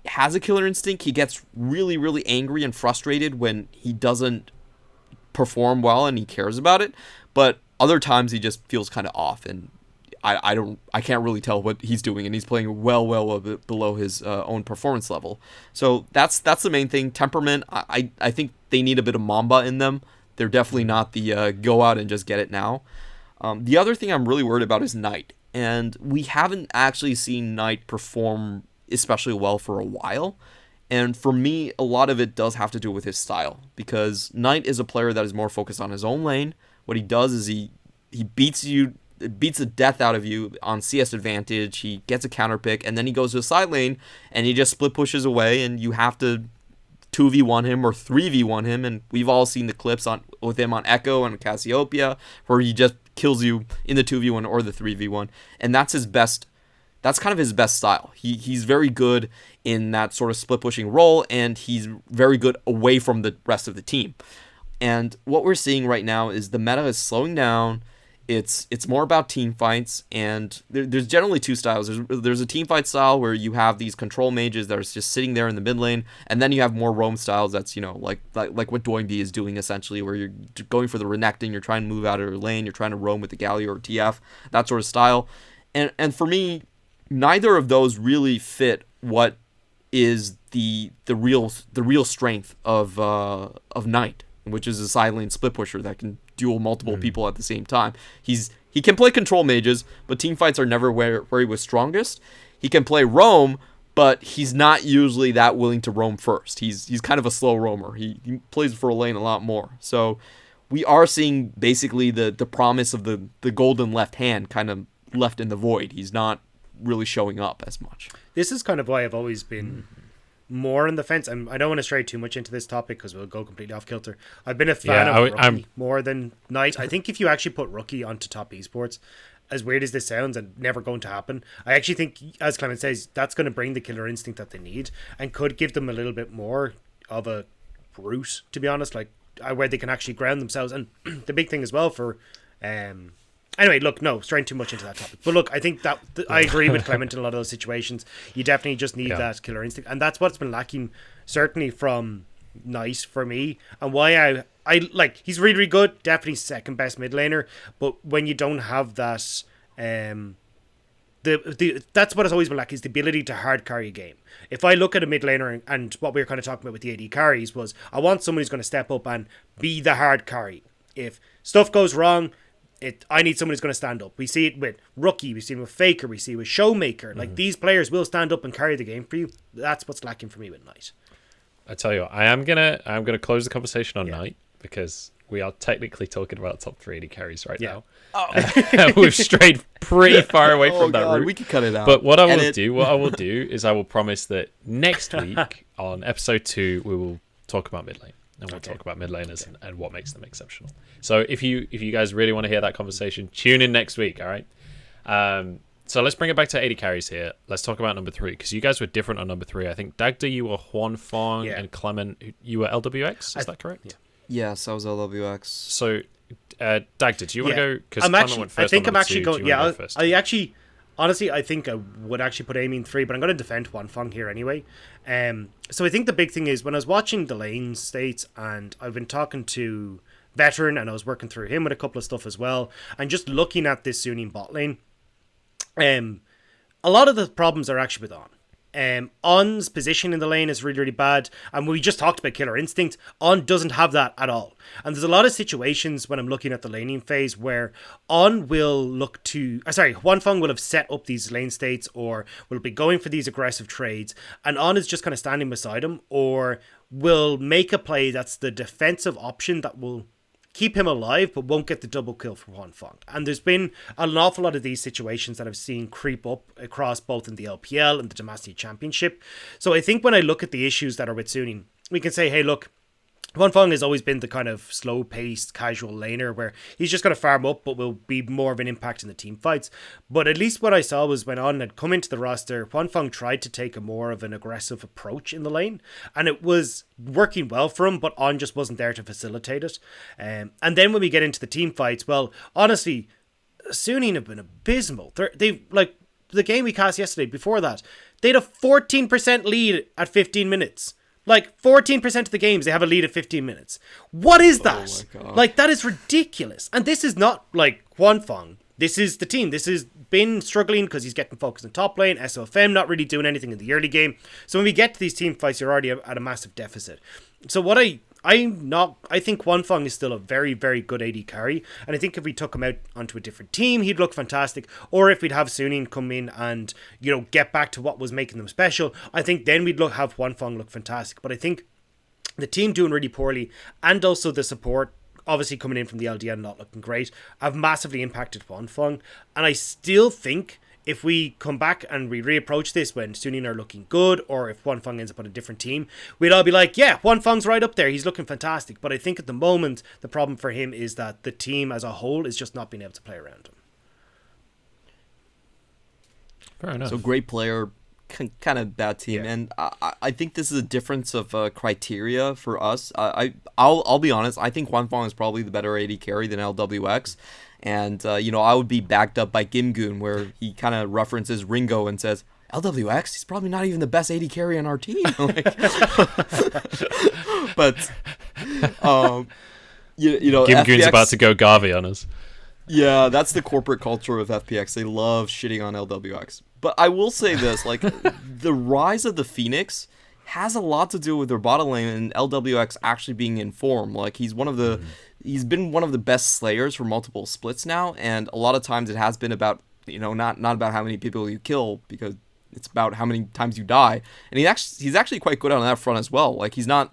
has a killer instinct. He gets really, really angry and frustrated when he doesn't perform well and he cares about it, but other times he just feels kind of off, and I can't really tell what he's doing, and he's playing well a bit below his own performance level. So that's the main thing. Temperament, I think they need a bit of Mamba in them. They're definitely not the go out and just get it now. The other thing I'm really worried about is Knight, and we haven't actually seen Knight perform especially well for a while. And for me, a lot of it does have to do with his style, because Knight is a player that is more focused on his own lane. What he does is he beats the death out of you on CS advantage. He gets a counter pick, and then he goes to the side lane, and he just split pushes away, and you have to 2v1 him or 3v1 him. And we've all seen the clips with him on Echo and Cassiopeia, where he just kills you in the 2v1 or the 3v1. And that's his best. That's kind of his best style. He's very good in that sort of split pushing role, and he's very good away from the rest of the team. And what we're seeing right now is the meta is slowing down. It's more about team fights, and there's generally two styles. There's a team fight style where you have these control mages that are just sitting there in the mid lane, and then you have more roam styles that's, like what Doingby is doing essentially, where you're going for the Renekton, you're trying to move out of your lane, you're trying to roam with the Galio or TF, that sort of style. And for me, neither of those really fit what is the real strength of Knight, which is a side lane split pusher that can duel multiple people at the same time. He can play control mages, but team fights are never where he was strongest. He can play roam, but he's not usually that willing to roam first. He's kind of a slow roamer. He plays for a lane a lot more. So we are seeing basically the promise of the golden left hand kind of left in the void. He's not really showing up as much. This is kind of why I've always been more on the fence, and I don't want to stray too much into this topic because we'll go completely off kilter. I've been a fan of Rookie more than Knight. I think if you actually put Rookie onto top esports, as weird as this sounds and never going to happen, I actually think, as Clement says, that's going to bring the killer instinct that they need and could give them a little bit more of a brute, to be honest, like where they can actually ground themselves. And the big thing as well for anyway, look, no, straying too much into that topic. But look, I think that I agree with Clement in a lot of those situations. You definitely just need that killer instinct. And that's what's been lacking, certainly from Knight for me. And why I like, he's really, really good. Definitely second best mid laner. But when you don't have that, that's what has always been lacking, is the ability to hard carry a game. If I look at a mid laner, and what we were kind of talking about with the AD carries was, I want someone who's going to step up and be the hard carry. If stuff goes wrong, I need someone who's going to stand up. We see it with Rookie, we see it with Faker, we see it with Showmaker. Like, these players will stand up and carry the game for you. That's what's lacking for me with Knight. I tell you what, I'm gonna close the conversation on Knight, because we are technically talking about top 3 AD carries right now. Oh. We've strayed pretty far away from that route. We can cut it out. But what I will do is I will promise that next week on episode 2 we will talk about mid lane. And we'll talk about mid laners and what makes them exceptional. So if you guys really want to hear that conversation, tune in next week, all right? So let's bring it back to 80 carries here. Let's talk about number 3, because you guys were different on number 3. I think, Dagda, you were Huanfeng, and Clement, you were LWX. Is that correct? Yeah. Yes, I was LWX. So, Dagda, do you want to go? Because Clement went first. I think I'm actually going. Yeah, I actually, honestly, I think I would actually put Amy in 3, but I'm going to defend Huanfeng here anyway. So I think the big thing is, when I was watching the lane states, and I've been talking to Veteran, and I was working through him with a couple of stuff as well, and just looking at this Suning bot lane, a lot of the problems are actually with On's position in the lane is really, really bad, and we just talked about killer instinct. On doesn't have that at all, and there's a lot of situations when I'm looking at the laning phase where Huanfeng will have set up these lane states or will be going for these aggressive trades, and On is just kind of standing beside him, or will make a play that's the defensive option that will keep him alive but won't get the double kill for Huanfeng. And there's been an awful lot of these situations that I've seen creep up across both in the LPL and the Dynasty Championship. So I think when I look at the issues that are with Suning, we can say, hey, look, Huanfeng has always been the kind of slow-paced, casual laner where he's just going to farm up but will be more of an impact in the team fights. But at least what I saw was when On had come into the roster, Huanfeng tried to take a more of an aggressive approach in the lane, and it was working well for him, but On just wasn't there to facilitate it. And then when we get into the team fights, well, honestly, Suning have been abysmal. They've like, the game we cast yesterday, before that, they had a 14% lead at 15 minutes. Like, 14% of the games, they have a lead at 15 minutes. What is that? Oh my God. Like, that is ridiculous. And this is not, like, Huanfeng. This is the team. This is been struggling because he's getting focused on top lane, SOFM not really doing anything in the early game. So when we get to these team fights, you're already at a massive deficit. So what I think Wanfeng is still a very, very good AD carry, and I think if we took him out onto a different team, he'd look fantastic. Or if we'd have Suning come in and, you know, get back to what was making them special, I think then we'd have Wanfeng look fantastic. But I think the team doing really poorly, and also the support obviously coming in from the LDN not looking great, have massively impacted Wanfeng. And I still think if we come back and we reapproach this when Suning are looking good, or if Wanfeng ends up on a different team, we'd all be like, yeah, Wanfeng's right up there, he's looking fantastic. But I think at the moment, the problem for him is that the team as a whole is just not being able to play around him. Fair enough. So great player, kind of bad team. Yeah. And I think this is a difference of criteria for us. I'll be honest, I think Wanfeng is probably the better AD carry than LWX. And, I would be backed up by Gimgoon, where he kind of references Ringo and says, LWX, he's probably not even the best AD carry on our team. But, Gimgoon's about to go Garvey on us. Yeah, that's the corporate culture of FPX. They love shitting on LWX. But I will say this, like, the rise of the Phoenix has a lot to do with their bottom lane and LWX actually being in form. Like, he's been one of the best slayers for multiple splits now, and a lot of times it has been about, not about how many people you kill, because it's about how many times you die. And he's actually quite good on that front as well. Like, he's not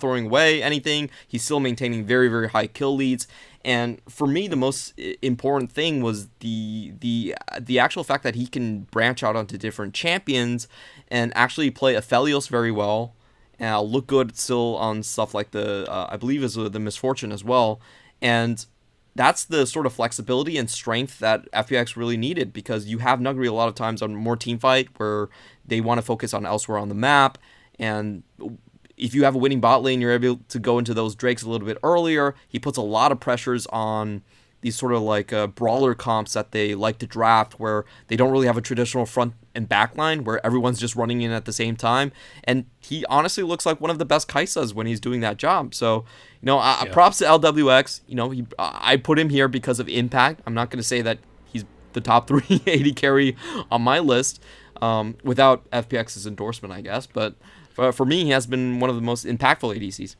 throwing away anything. He's still maintaining very, very high kill leads. And for me, the most important thing was the actual fact that he can branch out onto different champions and actually play Aphelios very well, and look good still on stuff like I believe is the Misfortune as well. And that's the sort of flexibility and strength that FPX really needed, because you have Nuguri a lot of times on more team fight where they want to focus on elsewhere on the map, and if you have a winning bot lane, you're able to go into those Drakes a little bit earlier. He puts a lot of pressures on these sort of like brawler comps that they like to draft, where they don't really have a traditional front and back line where everyone's just running in at the same time. And he honestly looks like one of the best Kaisas when he's doing that job. So, props to LWX. I put him here because of impact. I'm not going to say that he's the top 3 AD carry on my list without FPX's endorsement, I guess. But for me, he has been one of the most impactful ADCs.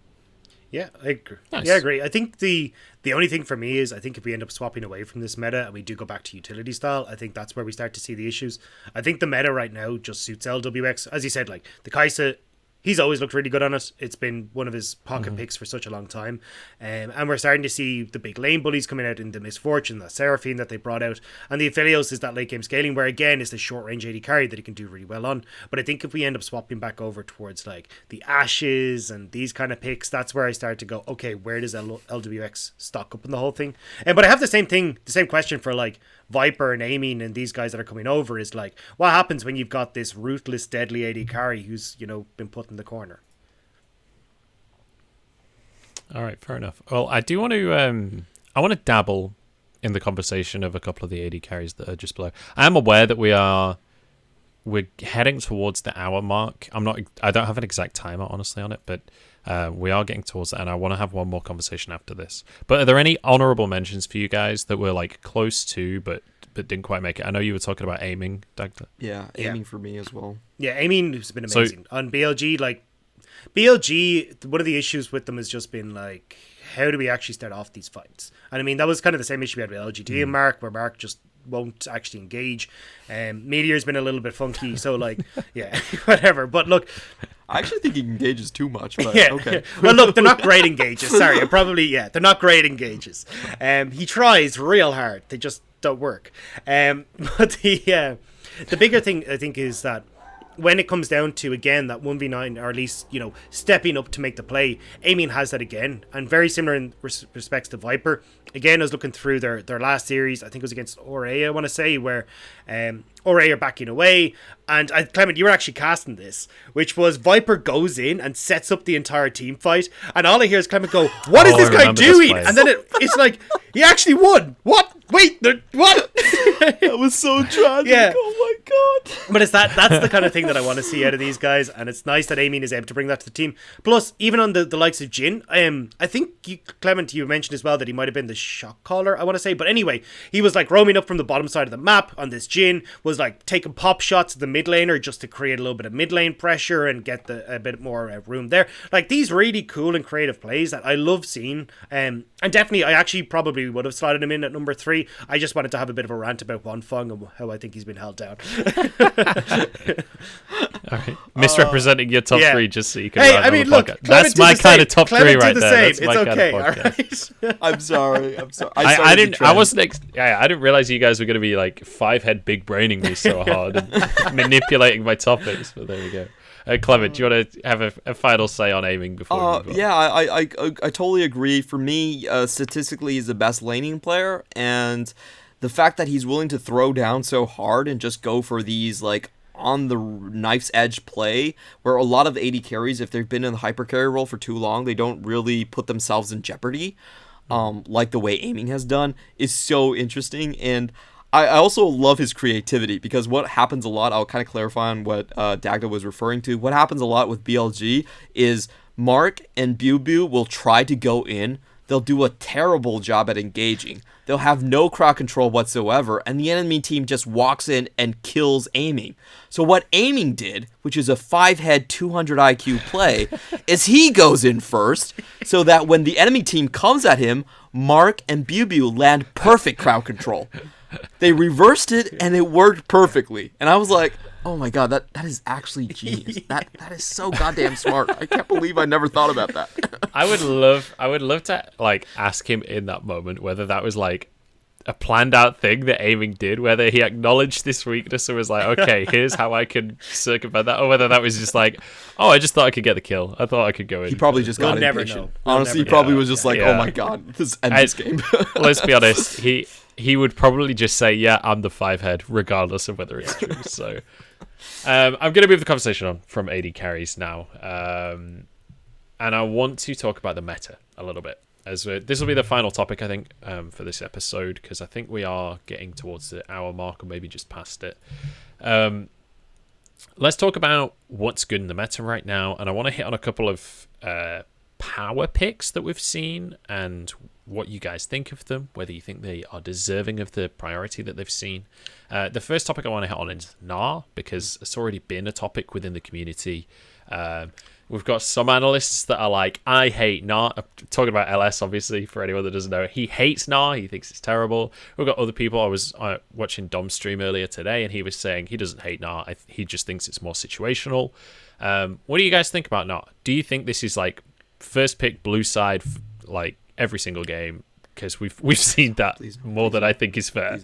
Yeah, I agree. Nice. Yeah, I agree. I think the only thing for me is, I think if we end up swapping away from this meta and we do go back to utility style, I think that's where we start to see the issues. I think the meta right now just suits LWX. As you said, like, the Kaisa, he's always looked really good on it. It's been one of his pocket picks for such a long time. And we're starting to see the big lane bullies coming out in the Misfortune, the Seraphine that they brought out. And the Aphelios is that late game scaling, where again is the short range AD carry that he can do really well on. But I think if we end up swapping back over towards like the Ashes and these kind of picks, that's where I start to go, okay, where does LWX stock up in the whole thing? But I have the same question for like Viper and Aiming and these guys that are coming over, is like, what happens when you've got this ruthless, deadly AD carry who's, been put in the corner? All right, fair enough. Well, I do want to dabble in the conversation of a couple of the AD carries that are just below. I am aware that we're heading towards the hour mark. I don't have an exact timer honestly on it, but we are getting towards that, and I want to have one more conversation after this. But are there any honorable mentions for you guys that were like close to but didn't quite make it? I know you were talking about Aiming, Dagda. Yeah, Aiming for me as well. Yeah, Aiming has been amazing. On BLG, like, BLG, one of the issues with them has just been like, how do we actually start off these fights? And I mean, that was kind of the same issue we had with LGT and Mark, where Mark just won't actually engage. Meteor's been a little bit funky, so like, yeah, whatever. But look, I actually think he engages too much, but yeah. Okay. Well, look, they're not great engages. Sorry, they're not great engages. He tries real hard. They just don't work. But the bigger thing, I think, is that when it comes down to, again, that 1v9, or at least, stepping up to make the play, Aiming has that again. And very similar in respects to Viper. Again, I was looking through their last series, I think it was against ORA, I want to say, where ORA are backing away. And Clement, you were actually casting this, which was Viper goes in and sets up the entire team fight. And all I hear is Clement go, what is this guy doing? And then it's like, he actually won. What? Wait, what? That was so tragic. Yeah. Oh my god. But that's the kind of thing that I want to see out of these guys, and it's nice that Aiming is able to bring that to the team. Plus, even on the likes of Jin, I think Clement, you mentioned as well that he might have been the shot caller, I want to say. But anyway, he was like roaming up from the bottom side of the map on this Jin, was like taking pop shots at the mid laner just to create a little bit of mid lane pressure and get a bit more room there. Like, these really cool and creative plays that I love seeing. And definitely, I actually probably would have slotted him in at number 3. I just wanted to have a bit of a rant about Wanfeng and how I think he's been held down. All right. Misrepresenting your top 3 just so you can Hey, I mean, look, that's my kind of top 3 right there. It's okay, all right? I'm sorry. I didn't realize you guys were going to be like 5-head big braining me so hard and manipulating my topics, but there we go. Clement, do you want to have a final say on Aiming before we move on? Yeah, I totally agree. For me, statistically, he's the best laning player, and the fact that he's willing to throw down so hard and just go for these, like, on the knife's edge play, where a lot of AD carries, if they've been in the hyper carry role for too long, they don't really put themselves in jeopardy, like the way Aiming has done, is so interesting. And I also love his creativity, because what happens a lot, I'll kind of clarify on what Dagda was referring to, what happens a lot with BLG is Mark and Bew will try to go in, they'll do a terrible job at engaging, they'll have no crowd control whatsoever, and the enemy team just walks in and kills Aiming. So what Aiming did, which is a 5-head 200 IQ play, is he goes in first, so that when the enemy team comes at him, Mark and Bew land perfect crowd control. They reversed it, and it worked perfectly. And I was like, oh my god, that is actually genius. That is so goddamn smart. I can't believe I never thought about that. I would love to like ask him in that moment whether that was like a planned out thing that Aiming did, whether he acknowledged this weakness and was like, okay, here's how I can circumvent that, or whether that was just like, oh, I just thought I could get the kill. I thought I could go in. He probably just got impatient. Honestly, he probably was just like, oh my god, this ends this game. Let's be honest, he would probably just say, yeah, I'm the 5-head, regardless of whether it's true. So I'm going to move the conversation on from AD carries now. And I want to talk about the meta a little bit. As this will be the final topic, I think, for this episode, because I think we are getting towards the hour mark or maybe just past it. Let's talk about what's good in the meta right now. And I want to hit on a couple of power picks that we've seen and what you guys think of them, whether you think they are deserving of the priority that they've seen. The first topic I want to hit on is Gnar, because it's already been a topic within the community. We've got some analysts that are like, I hate Gnar. I'm talking about LS, obviously, for anyone that doesn't know. He hates Gnar. He thinks it's terrible. We've got other people. I was watching Dom's stream earlier today, and he was saying he doesn't hate Gnar. He just thinks it's more situational. What do you guys think about Gnar? Do you think this is like first pick blue side, like every single game? Because we've seen that more than I think is fair.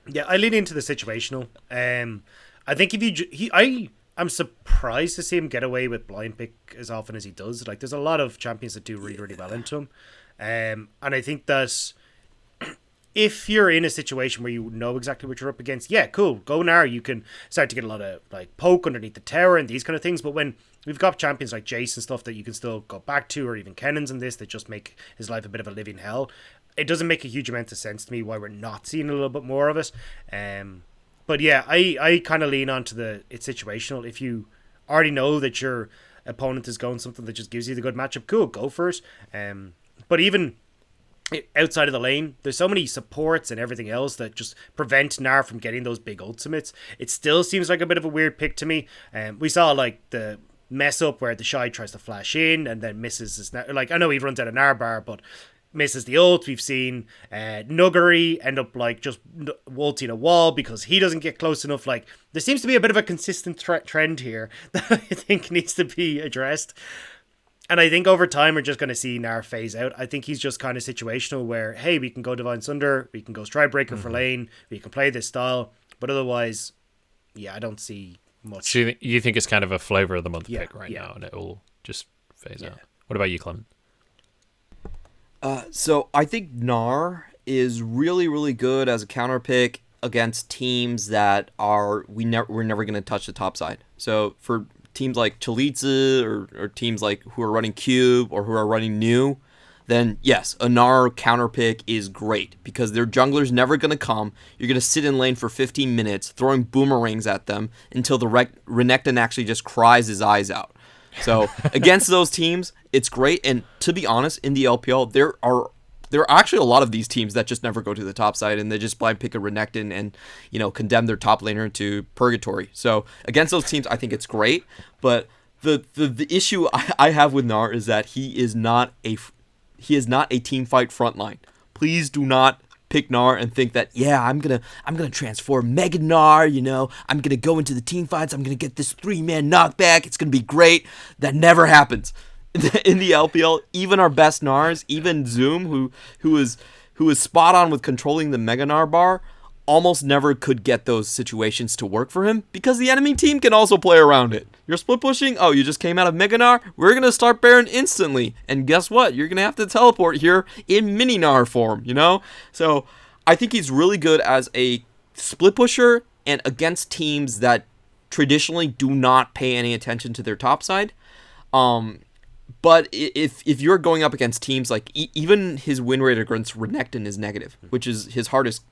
Yeah, I lean into the situational. I think I'm surprised to see him get away with blind pick as often as he does. Like, there's a lot of champions that do really, really well into him. And I think that if you're in a situation where you know exactly what you're up against, yeah, cool, go Gnar. You can start to get a lot of like poke underneath the tower and these kind of things. But when we've got champions like Jace and stuff that you can still go back to, or even Kennons and this, that just make his life a bit of a living hell, it doesn't make a huge amount of sense to me why we're not seeing a little bit more of it. But yeah, I kind of lean onto it's situational. If you already know that your opponent is going something that just gives you the good matchup, cool, go for it. But even outside of the lane, there's so many supports and everything else that just prevent Gnar from getting those big ultimates. It still seems like a bit of a weird pick to me. We saw like the mess up where the Shy tries to flash in and then misses his, like, I know he runs out of Gnar bar, but misses the ult. We've seen Nuggery end up like just ulting a wall because he doesn't get close enough. Like, there seems to be a bit of a consistent trend here that I think needs to be addressed. And I think over time we're just going to see Gnar phase out. I think he's just kind of situational where, hey, we can go Divine Sunder, we can go Stridebreaker for lane, we can play this style, but otherwise, yeah, I don't see much. So you think it's kind of a flavor of the month pick right now, and it will just phase out. What about you, Clement? So I think Gnar is really, really good as a counter pick against teams that we're never going to touch the top side. So for teams like Chalitza or teams like who are running Cube or who are running New, then yes, a Gnar counter pick is great because their jungler's never going to come. You're going to sit in lane for 15 minutes throwing boomerangs at them until the Renekton actually just cries his eyes out. So against those teams, it's great. And to be honest, in the LPL, there are actually a lot of these teams that just never go to the top side and they just blind pick a Renekton and, condemn their top laner to purgatory. So against those teams, I think it's great. But the issue I have with Gnar is that he is not a team fight frontline. Please do not pick Gnar and think that, I'm gonna transform Mega Gnar, I'm gonna go into the team fights, I'm gonna get this 3-man knockback, it's gonna be great. That never happens. In the LPL, even our best Gnars, even Zoom, who is spot on with controlling the Mega Gnar bar, almost never could get those situations to work for him because the enemy team can also play around it. You're split pushing, you just came out of Mega Gnar, we're going to start Baron instantly. And guess what? You're going to have to teleport here in Mini Gnar form, So I think he's really good as a split pusher and against teams that traditionally do not pay any attention to their top side. But if you're going up against teams like even his win rate against Renekton is negative, which is his hardest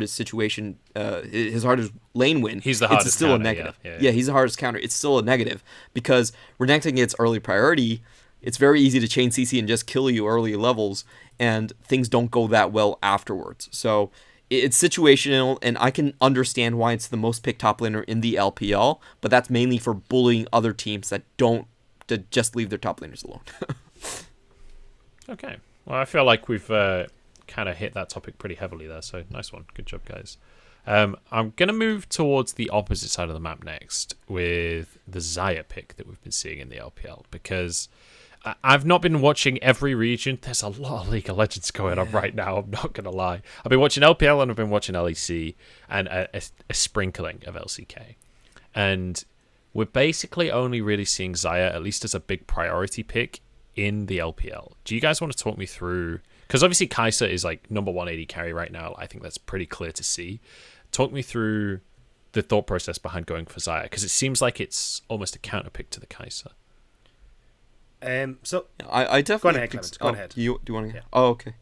situation, his hardest lane win. He's the hardest. It's still counter, a negative. Yeah. He's the hardest counter. It's still a negative because Renekton gets early priority. It's very easy to chain CC and just kill you early levels, and things don't go that well afterwards. So it's situational, and I can understand why it's the most picked top laner in the LPL, but that's mainly for bullying other teams that just leave their top laners alone. Okay. Well, I feel like we've kind of hit that topic pretty heavily there, so nice one. Good job, guys. I'm going to move towards the opposite side of the map next with the Xayah pick that we've been seeing in the LPL, because I've not been watching every region. There's a lot of League of Legends going on right now, I'm not going to lie. I've been watching LPL and I've been watching LEC and a sprinkling of LCK. And we're basically only really seeing Xayah, at least as a big priority pick, in the LPL. Do you guys want to talk me through... Because obviously Kai'Sa is like number 180 carry right now. I think that's pretty clear to see. Talk me through the thought process behind going for Xayah, because it seems like it's almost a counter pick to the Kai'Sa. So I definitely... Go ahead, Clement. Go ahead. Do you want to... Yeah. Oh, okay.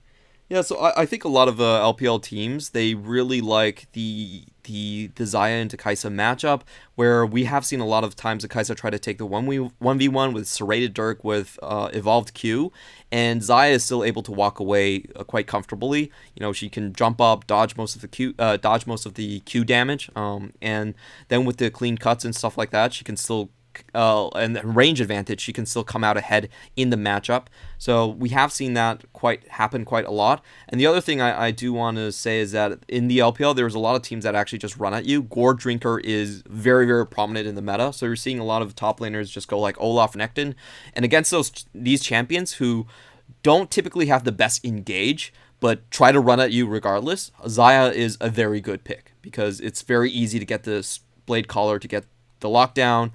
Yeah, so I think a lot of LPL teams, they really like the Xayah into Kai'Sa matchup, where we have seen a lot of times that Kai'Sa try to take the 1v1 with Serrated Dirk with Evolved Q, and Xayah is still able to walk away quite comfortably. She can jump up, dodge most of the Q damage, and then with the clean cuts and stuff like that, she can still... and range advantage, she can still come out ahead in the matchup. So we have seen that happen quite a lot. And the other thing I do want to say is that in the LPL, there's a lot of teams that actually just run at you. Gore Drinker is very, very prominent in the meta. So you're seeing a lot of top laners just go like Olaf Nekton. And against these champions who don't typically have the best engage, but try to run at you regardless, Xayah is a very good pick because it's very easy to get the Blade Collar to get the lockdown.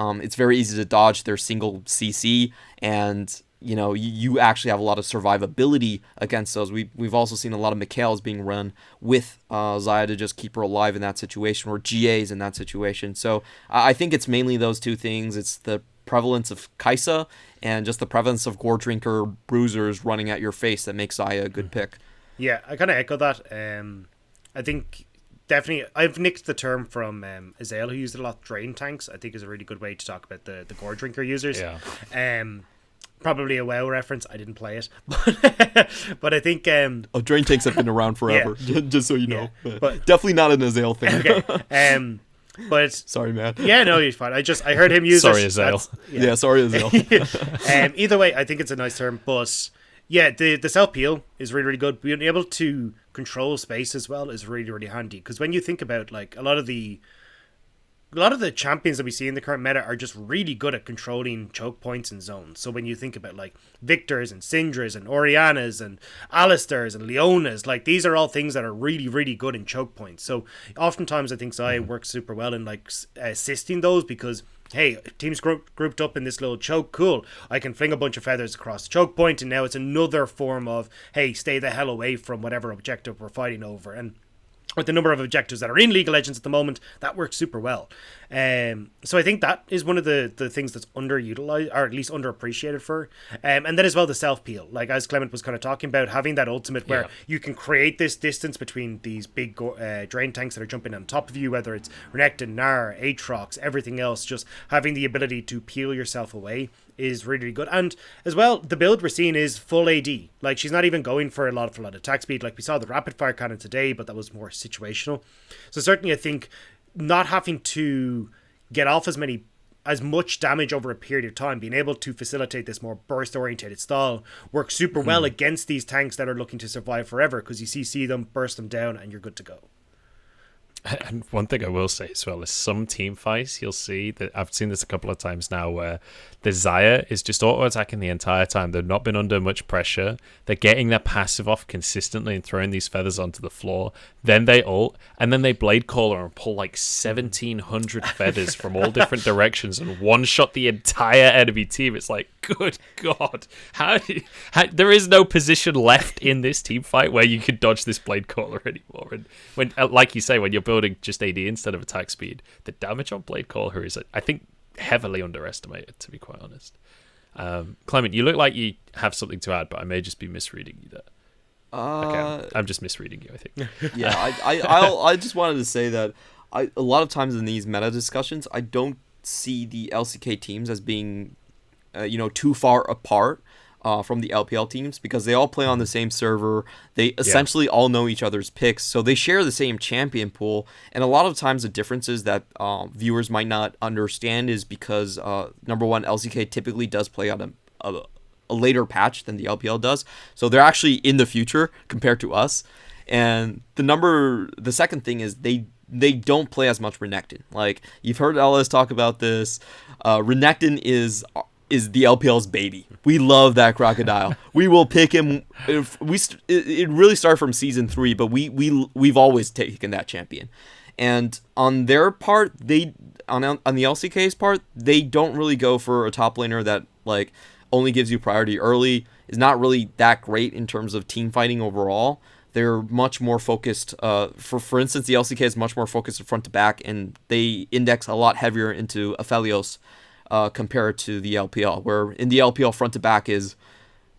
It's very easy to dodge their single CC, and you actually have a lot of survivability against those. We've also seen a lot of Mikhails being run with Xayah to just keep her alive in that situation, or GAs in that situation. So I think it's mainly those two things. It's the prevalence of Kai'Sa and just the prevalence of Gore Drinker bruisers running at your face that makes Xayah a good pick. Yeah, I kind of echo that. I think... Definitely, I've nicked the term from Azael, who used it a lot. Drain tanks, I think, is a really good way to talk about the Gore Drinker users. Yeah. Probably a WoW reference. I didn't play it, but I think drain tanks have been around forever. Yeah. Just so you know, but definitely not an Azael thing. Okay. But sorry, man. Yeah, no, you're fine. I heard him use sorry, it. Azael. Yeah, sorry, Azael. Either way, I think it's a nice term, but. Yeah, the self-peel is really, really good. Being able to control space as well is really, really handy. Because when you think about, like, a lot of the champions that we see in the current meta are just really good at controlling choke points and zones. So when you think about, like, Victors and Syndras and Orianas and Alistairs and Leonas, like, these are all things that are really, really good in choke points. So oftentimes I think Xayah works super well in, like, assisting those because... Hey, teams grouped up in this little choke, cool. I can fling a bunch of feathers across the choke point, and now it's another form of, hey, stay the hell away from whatever objective we're fighting over. And with the number of objectives that are in League of Legends at the moment, that works super well. So I think that is one of the things that's underutilized, or at least underappreciated for. And then as well, the self-peel. Like, as Clement was kind of talking about, having that ultimate where you can create this distance between these big drain tanks that are jumping on top of you, whether it's Renekton, Gnar, Aatrox, everything else, just having the ability to peel yourself away is really, really good. And as well, the build we're seeing is full AD. Like, she's not even going for a lot of attack speed. Like, we saw the rapid fire cannon today, but that was more situational. So certainly I think not having to get off as much damage over a period of time, being able to facilitate this more burst oriented style works super well against these tanks that are looking to survive forever, because you see them, burst them down, and you're good to go. And one thing I will say as well is some team fights you'll see that I've seen this a couple of times now where the Xayah is just auto-attacking the entire time. They've not been under much pressure. They're getting their passive off consistently and throwing these feathers onto the floor. Then they ult, and then they Blade Caller and pull like 1,700 feathers from all different directions and one-shot the entire enemy team. It's like, good God. How there is no position left in this team fight where you can dodge this Blade Caller anymore. And when, like you say, when you're building just AD instead of attack speed, the damage on Blade Caller is, I think, heavily underestimated, to be quite honest. Clement, you look like you have something to add, but I may just be misreading you there. Okay, I'm just misreading you, I think. Yeah, I just wanted to say that a lot of times in these meta discussions, I don't see the LCK teams as being, too far apart from the LPL teams, because they all play on the same server. They essentially all know each other's picks, so they share the same champion pool. And a lot of times the differences that viewers might not understand is because, number one, LCK typically does play on a later patch than the LPL does, so they're actually in the future compared to us. And the second thing is they don't play as much Renekton. Like, you've heard Ellis talk about this. Renekton is the LPL's baby. We love that crocodile. We will pick him. It really started from season 3, but we've always taken that champion. And on their part, on the LCK's part, they don't really go for a top laner that like only gives you priority early. Is not really that great in terms of team fighting overall. They're much more focused. For instance, the LCK is much more focused front to back, and they index a lot heavier into Aphelios compared to the LPL, where in the LPL front to back is,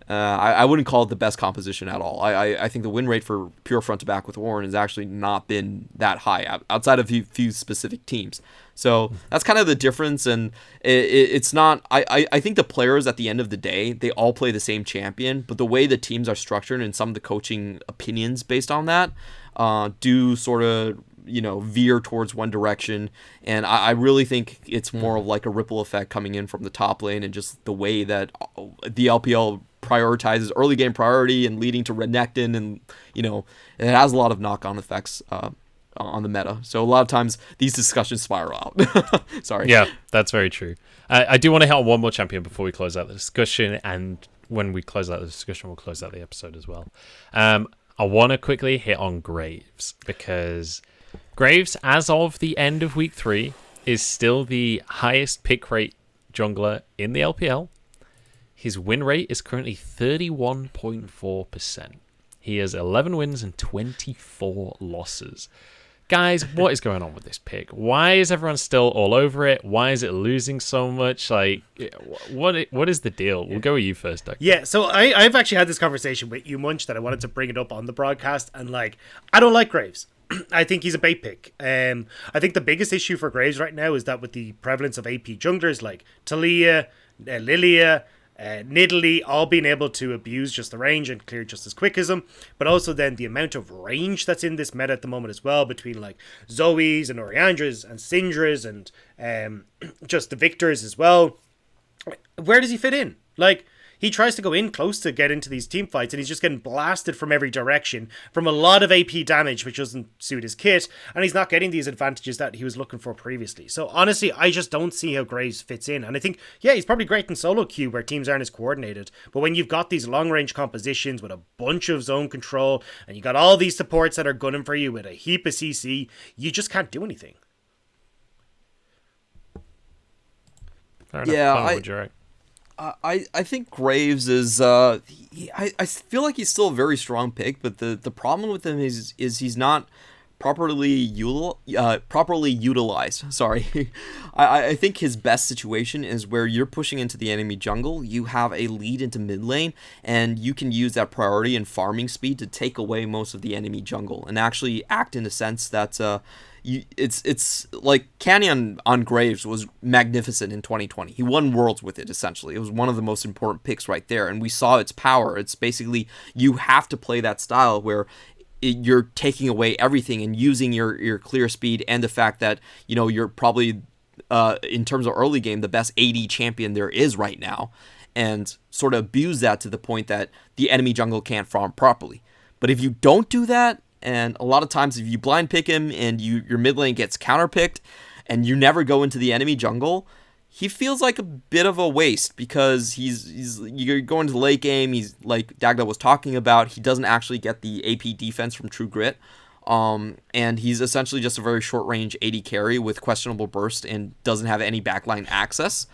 I wouldn't call it the best composition at all. I think the win rate for pure front to back with Warren has actually not been that high outside of a few specific teams. So that's kind of the difference, and it's not. I think the players at the end of the day, they all play the same champion, but the way the teams are structured and some of the coaching opinions based on that do sort of veer towards one direction. And I really think it's more of like a ripple effect coming in from the top lane, and just the way that the LPL prioritizes early game priority and leading to Renekton, and it has a lot of knock-on effects on the meta. So a lot of times these discussions spiral out. Sorry. Yeah, that's very true. I do want to hit on one more champion before we close out the discussion, and when we close out the discussion, we'll close out the episode as well. I want to quickly hit on Graves, because Graves, as of the end of week 3, is still the highest pick rate jungler in the LPL. His win rate is currently 31.4%. He has 11 wins and 24 losses. Guys, what is going on with this pick? Why is everyone still all over it? Why is it losing so much? Like, what is the deal? We'll go with you first, Doug. Yeah, so I've actually had this conversation with you, Munch, that I wanted to bring it up on the broadcast, and I don't like Graves. I think he's a bait pick. I think the biggest issue for Graves right now is that with the prevalence of AP junglers like Talia, Lilia, Nidalee, all being able to abuse just the range and clear just as quick as him, but also then the amount of range that's in this meta at the moment as well, between like Zoes and Oriandras and Syndras and just the Victors as well. Where does he fit in? Like, he tries to go in close to get into these team fights, and he's just getting blasted from every direction from a lot of AP damage, which doesn't suit his kit, and he's not getting these advantages that he was looking for previously. So honestly, I just don't see how Graves fits in. And I think, yeah, he's probably great in solo queue where teams aren't as coordinated, but when you've got these long-range compositions with a bunch of zone control, and you got all these supports that are gunning for you with a heap of CC, you just can't do anything. Fair enough. Yeah, I think Graves is I feel like he's still a very strong pick, but the problem with him is he's not properly utilized. Sorry, I think his best situation is where you're pushing into the enemy jungle. You have a lead into mid lane, and you can use that priority and farming speed to take away most of the enemy jungle and actually act in a sense that it's like Canyon on Graves was magnificent in 2020. He won Worlds with it, essentially. It was one of the most important picks right there, and we saw its power. It's basically, you have to play that style where you're taking away everything and using your clear speed and the fact that, you're probably, in terms of early game, the best AD champion there is right now, and sort of abuse that to the point that the enemy jungle can't farm properly. But if you don't do that, and a lot of times if you blind pick him and your mid lane gets counterpicked and you never go into the enemy jungle, he feels like a bit of a waste because you're going to the late game. He's like Dagda was talking about, he doesn't actually get the AP defense from True Grit. And he's essentially just a very short range AD carry with questionable burst and doesn't have any backline access.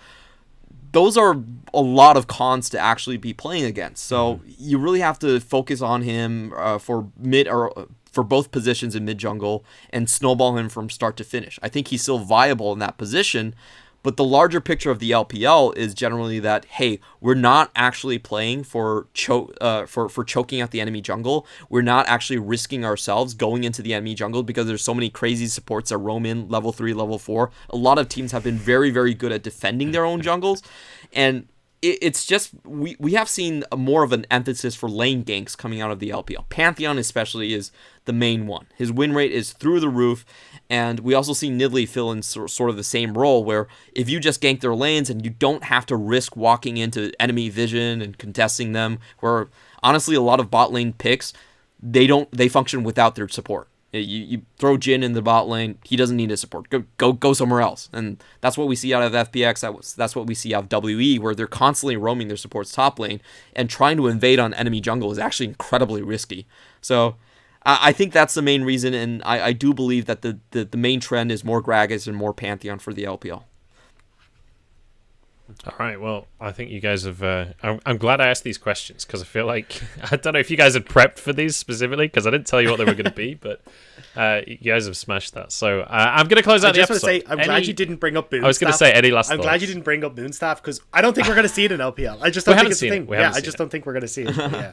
Those are a lot of cons to actually be playing against. So you really have to focus on him for both positions in mid jungle and snowball him from start to finish. I think he's still viable in that position, but the larger picture of the LPL is generally that, hey, we're not actually playing for choking out the enemy jungle. We're not actually risking ourselves going into the enemy jungle because there's so many crazy supports that roam in level 3, level 4. A lot of teams have been very, very good at defending their own jungles, and it's just we have seen more of an emphasis for lane ganks coming out of the LPL. Pantheon especially is the main one. His win rate is through the roof, and we also see Nidalee fill in sort of the same role where if you just gank their lanes and you don't have to risk walking into enemy vision and contesting them, where honestly a lot of bot lane picks, they function without their support. You throw Jhin in the bot lane, he doesn't need his support. Go somewhere else. And that's what we see out of FPX. That's what we see out of WE, where they're constantly roaming their support's top lane, and trying to invade on enemy jungle is actually incredibly risky. So I think that's the main reason, and I do believe that the main trend is more Gragas and more Pantheon for the LPL. All right, well, I think you guys have... I'm glad I asked these questions, because I feel like... I don't know if you guys had prepped for these specifically, because I didn't tell you what they were going to be, but you guys have smashed that. So I'm going to close out the episode. I just want to say, I'm glad you didn't bring up Moonstaff. I was going to say, any last I'm thoughts? glad you didn't bring up Moonstaff, because I don't think we're going to see it in LPL. I just don't think it's a thing. I just don't think we're going to see it. Yeah.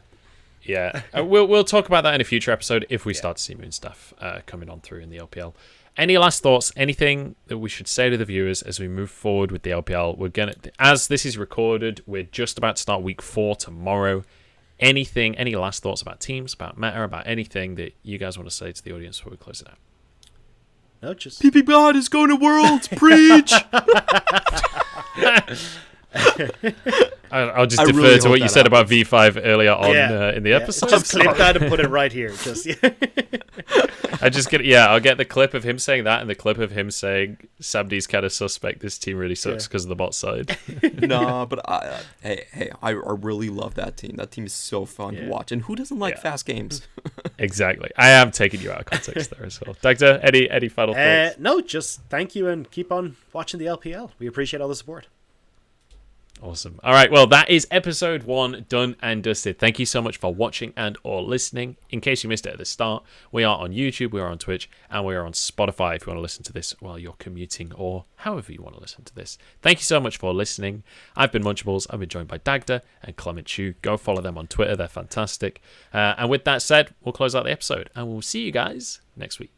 Yeah, we'll talk about that in a future episode if we start to see Moonstaff coming on through in the LPL. Any last thoughts? Anything that we should say to the viewers as we move forward with the LPL? We're gonna, as this is recorded, we're just about to start week 4 tomorrow. Any last thoughts about teams, about meta, about anything that you guys want to say to the audience before we close it out? No, just PP God is going to Worlds. Preach. I'll just defer to what you said about V5 earlier on in the episode. Just clip that and put it right here. Just I'll get the clip of him saying that and the clip of him saying Sabdi's kind of suspect. This team really sucks because of the bot side. No, but I really love that team. That team is so fun to watch. And who doesn't like fast games? Exactly. I am taking you out of context there as well. Dagda, any final thoughts? No, just thank you and keep on watching the LPL. We appreciate all the support. Awesome. All right, well, that is episode 1 done and dusted. Thank you so much for watching and or listening. In case you missed it at the start, we are on YouTube, we are on Twitch, and we are on Spotify if you want to listen to this while you're commuting or however you want to listen to this. Thank you so much for listening. I've been Munchables. I've been joined by Dagda and Clement. Go follow them on Twitter. They're fantastic. And with that said, we'll close out the episode, and we'll see you guys next week.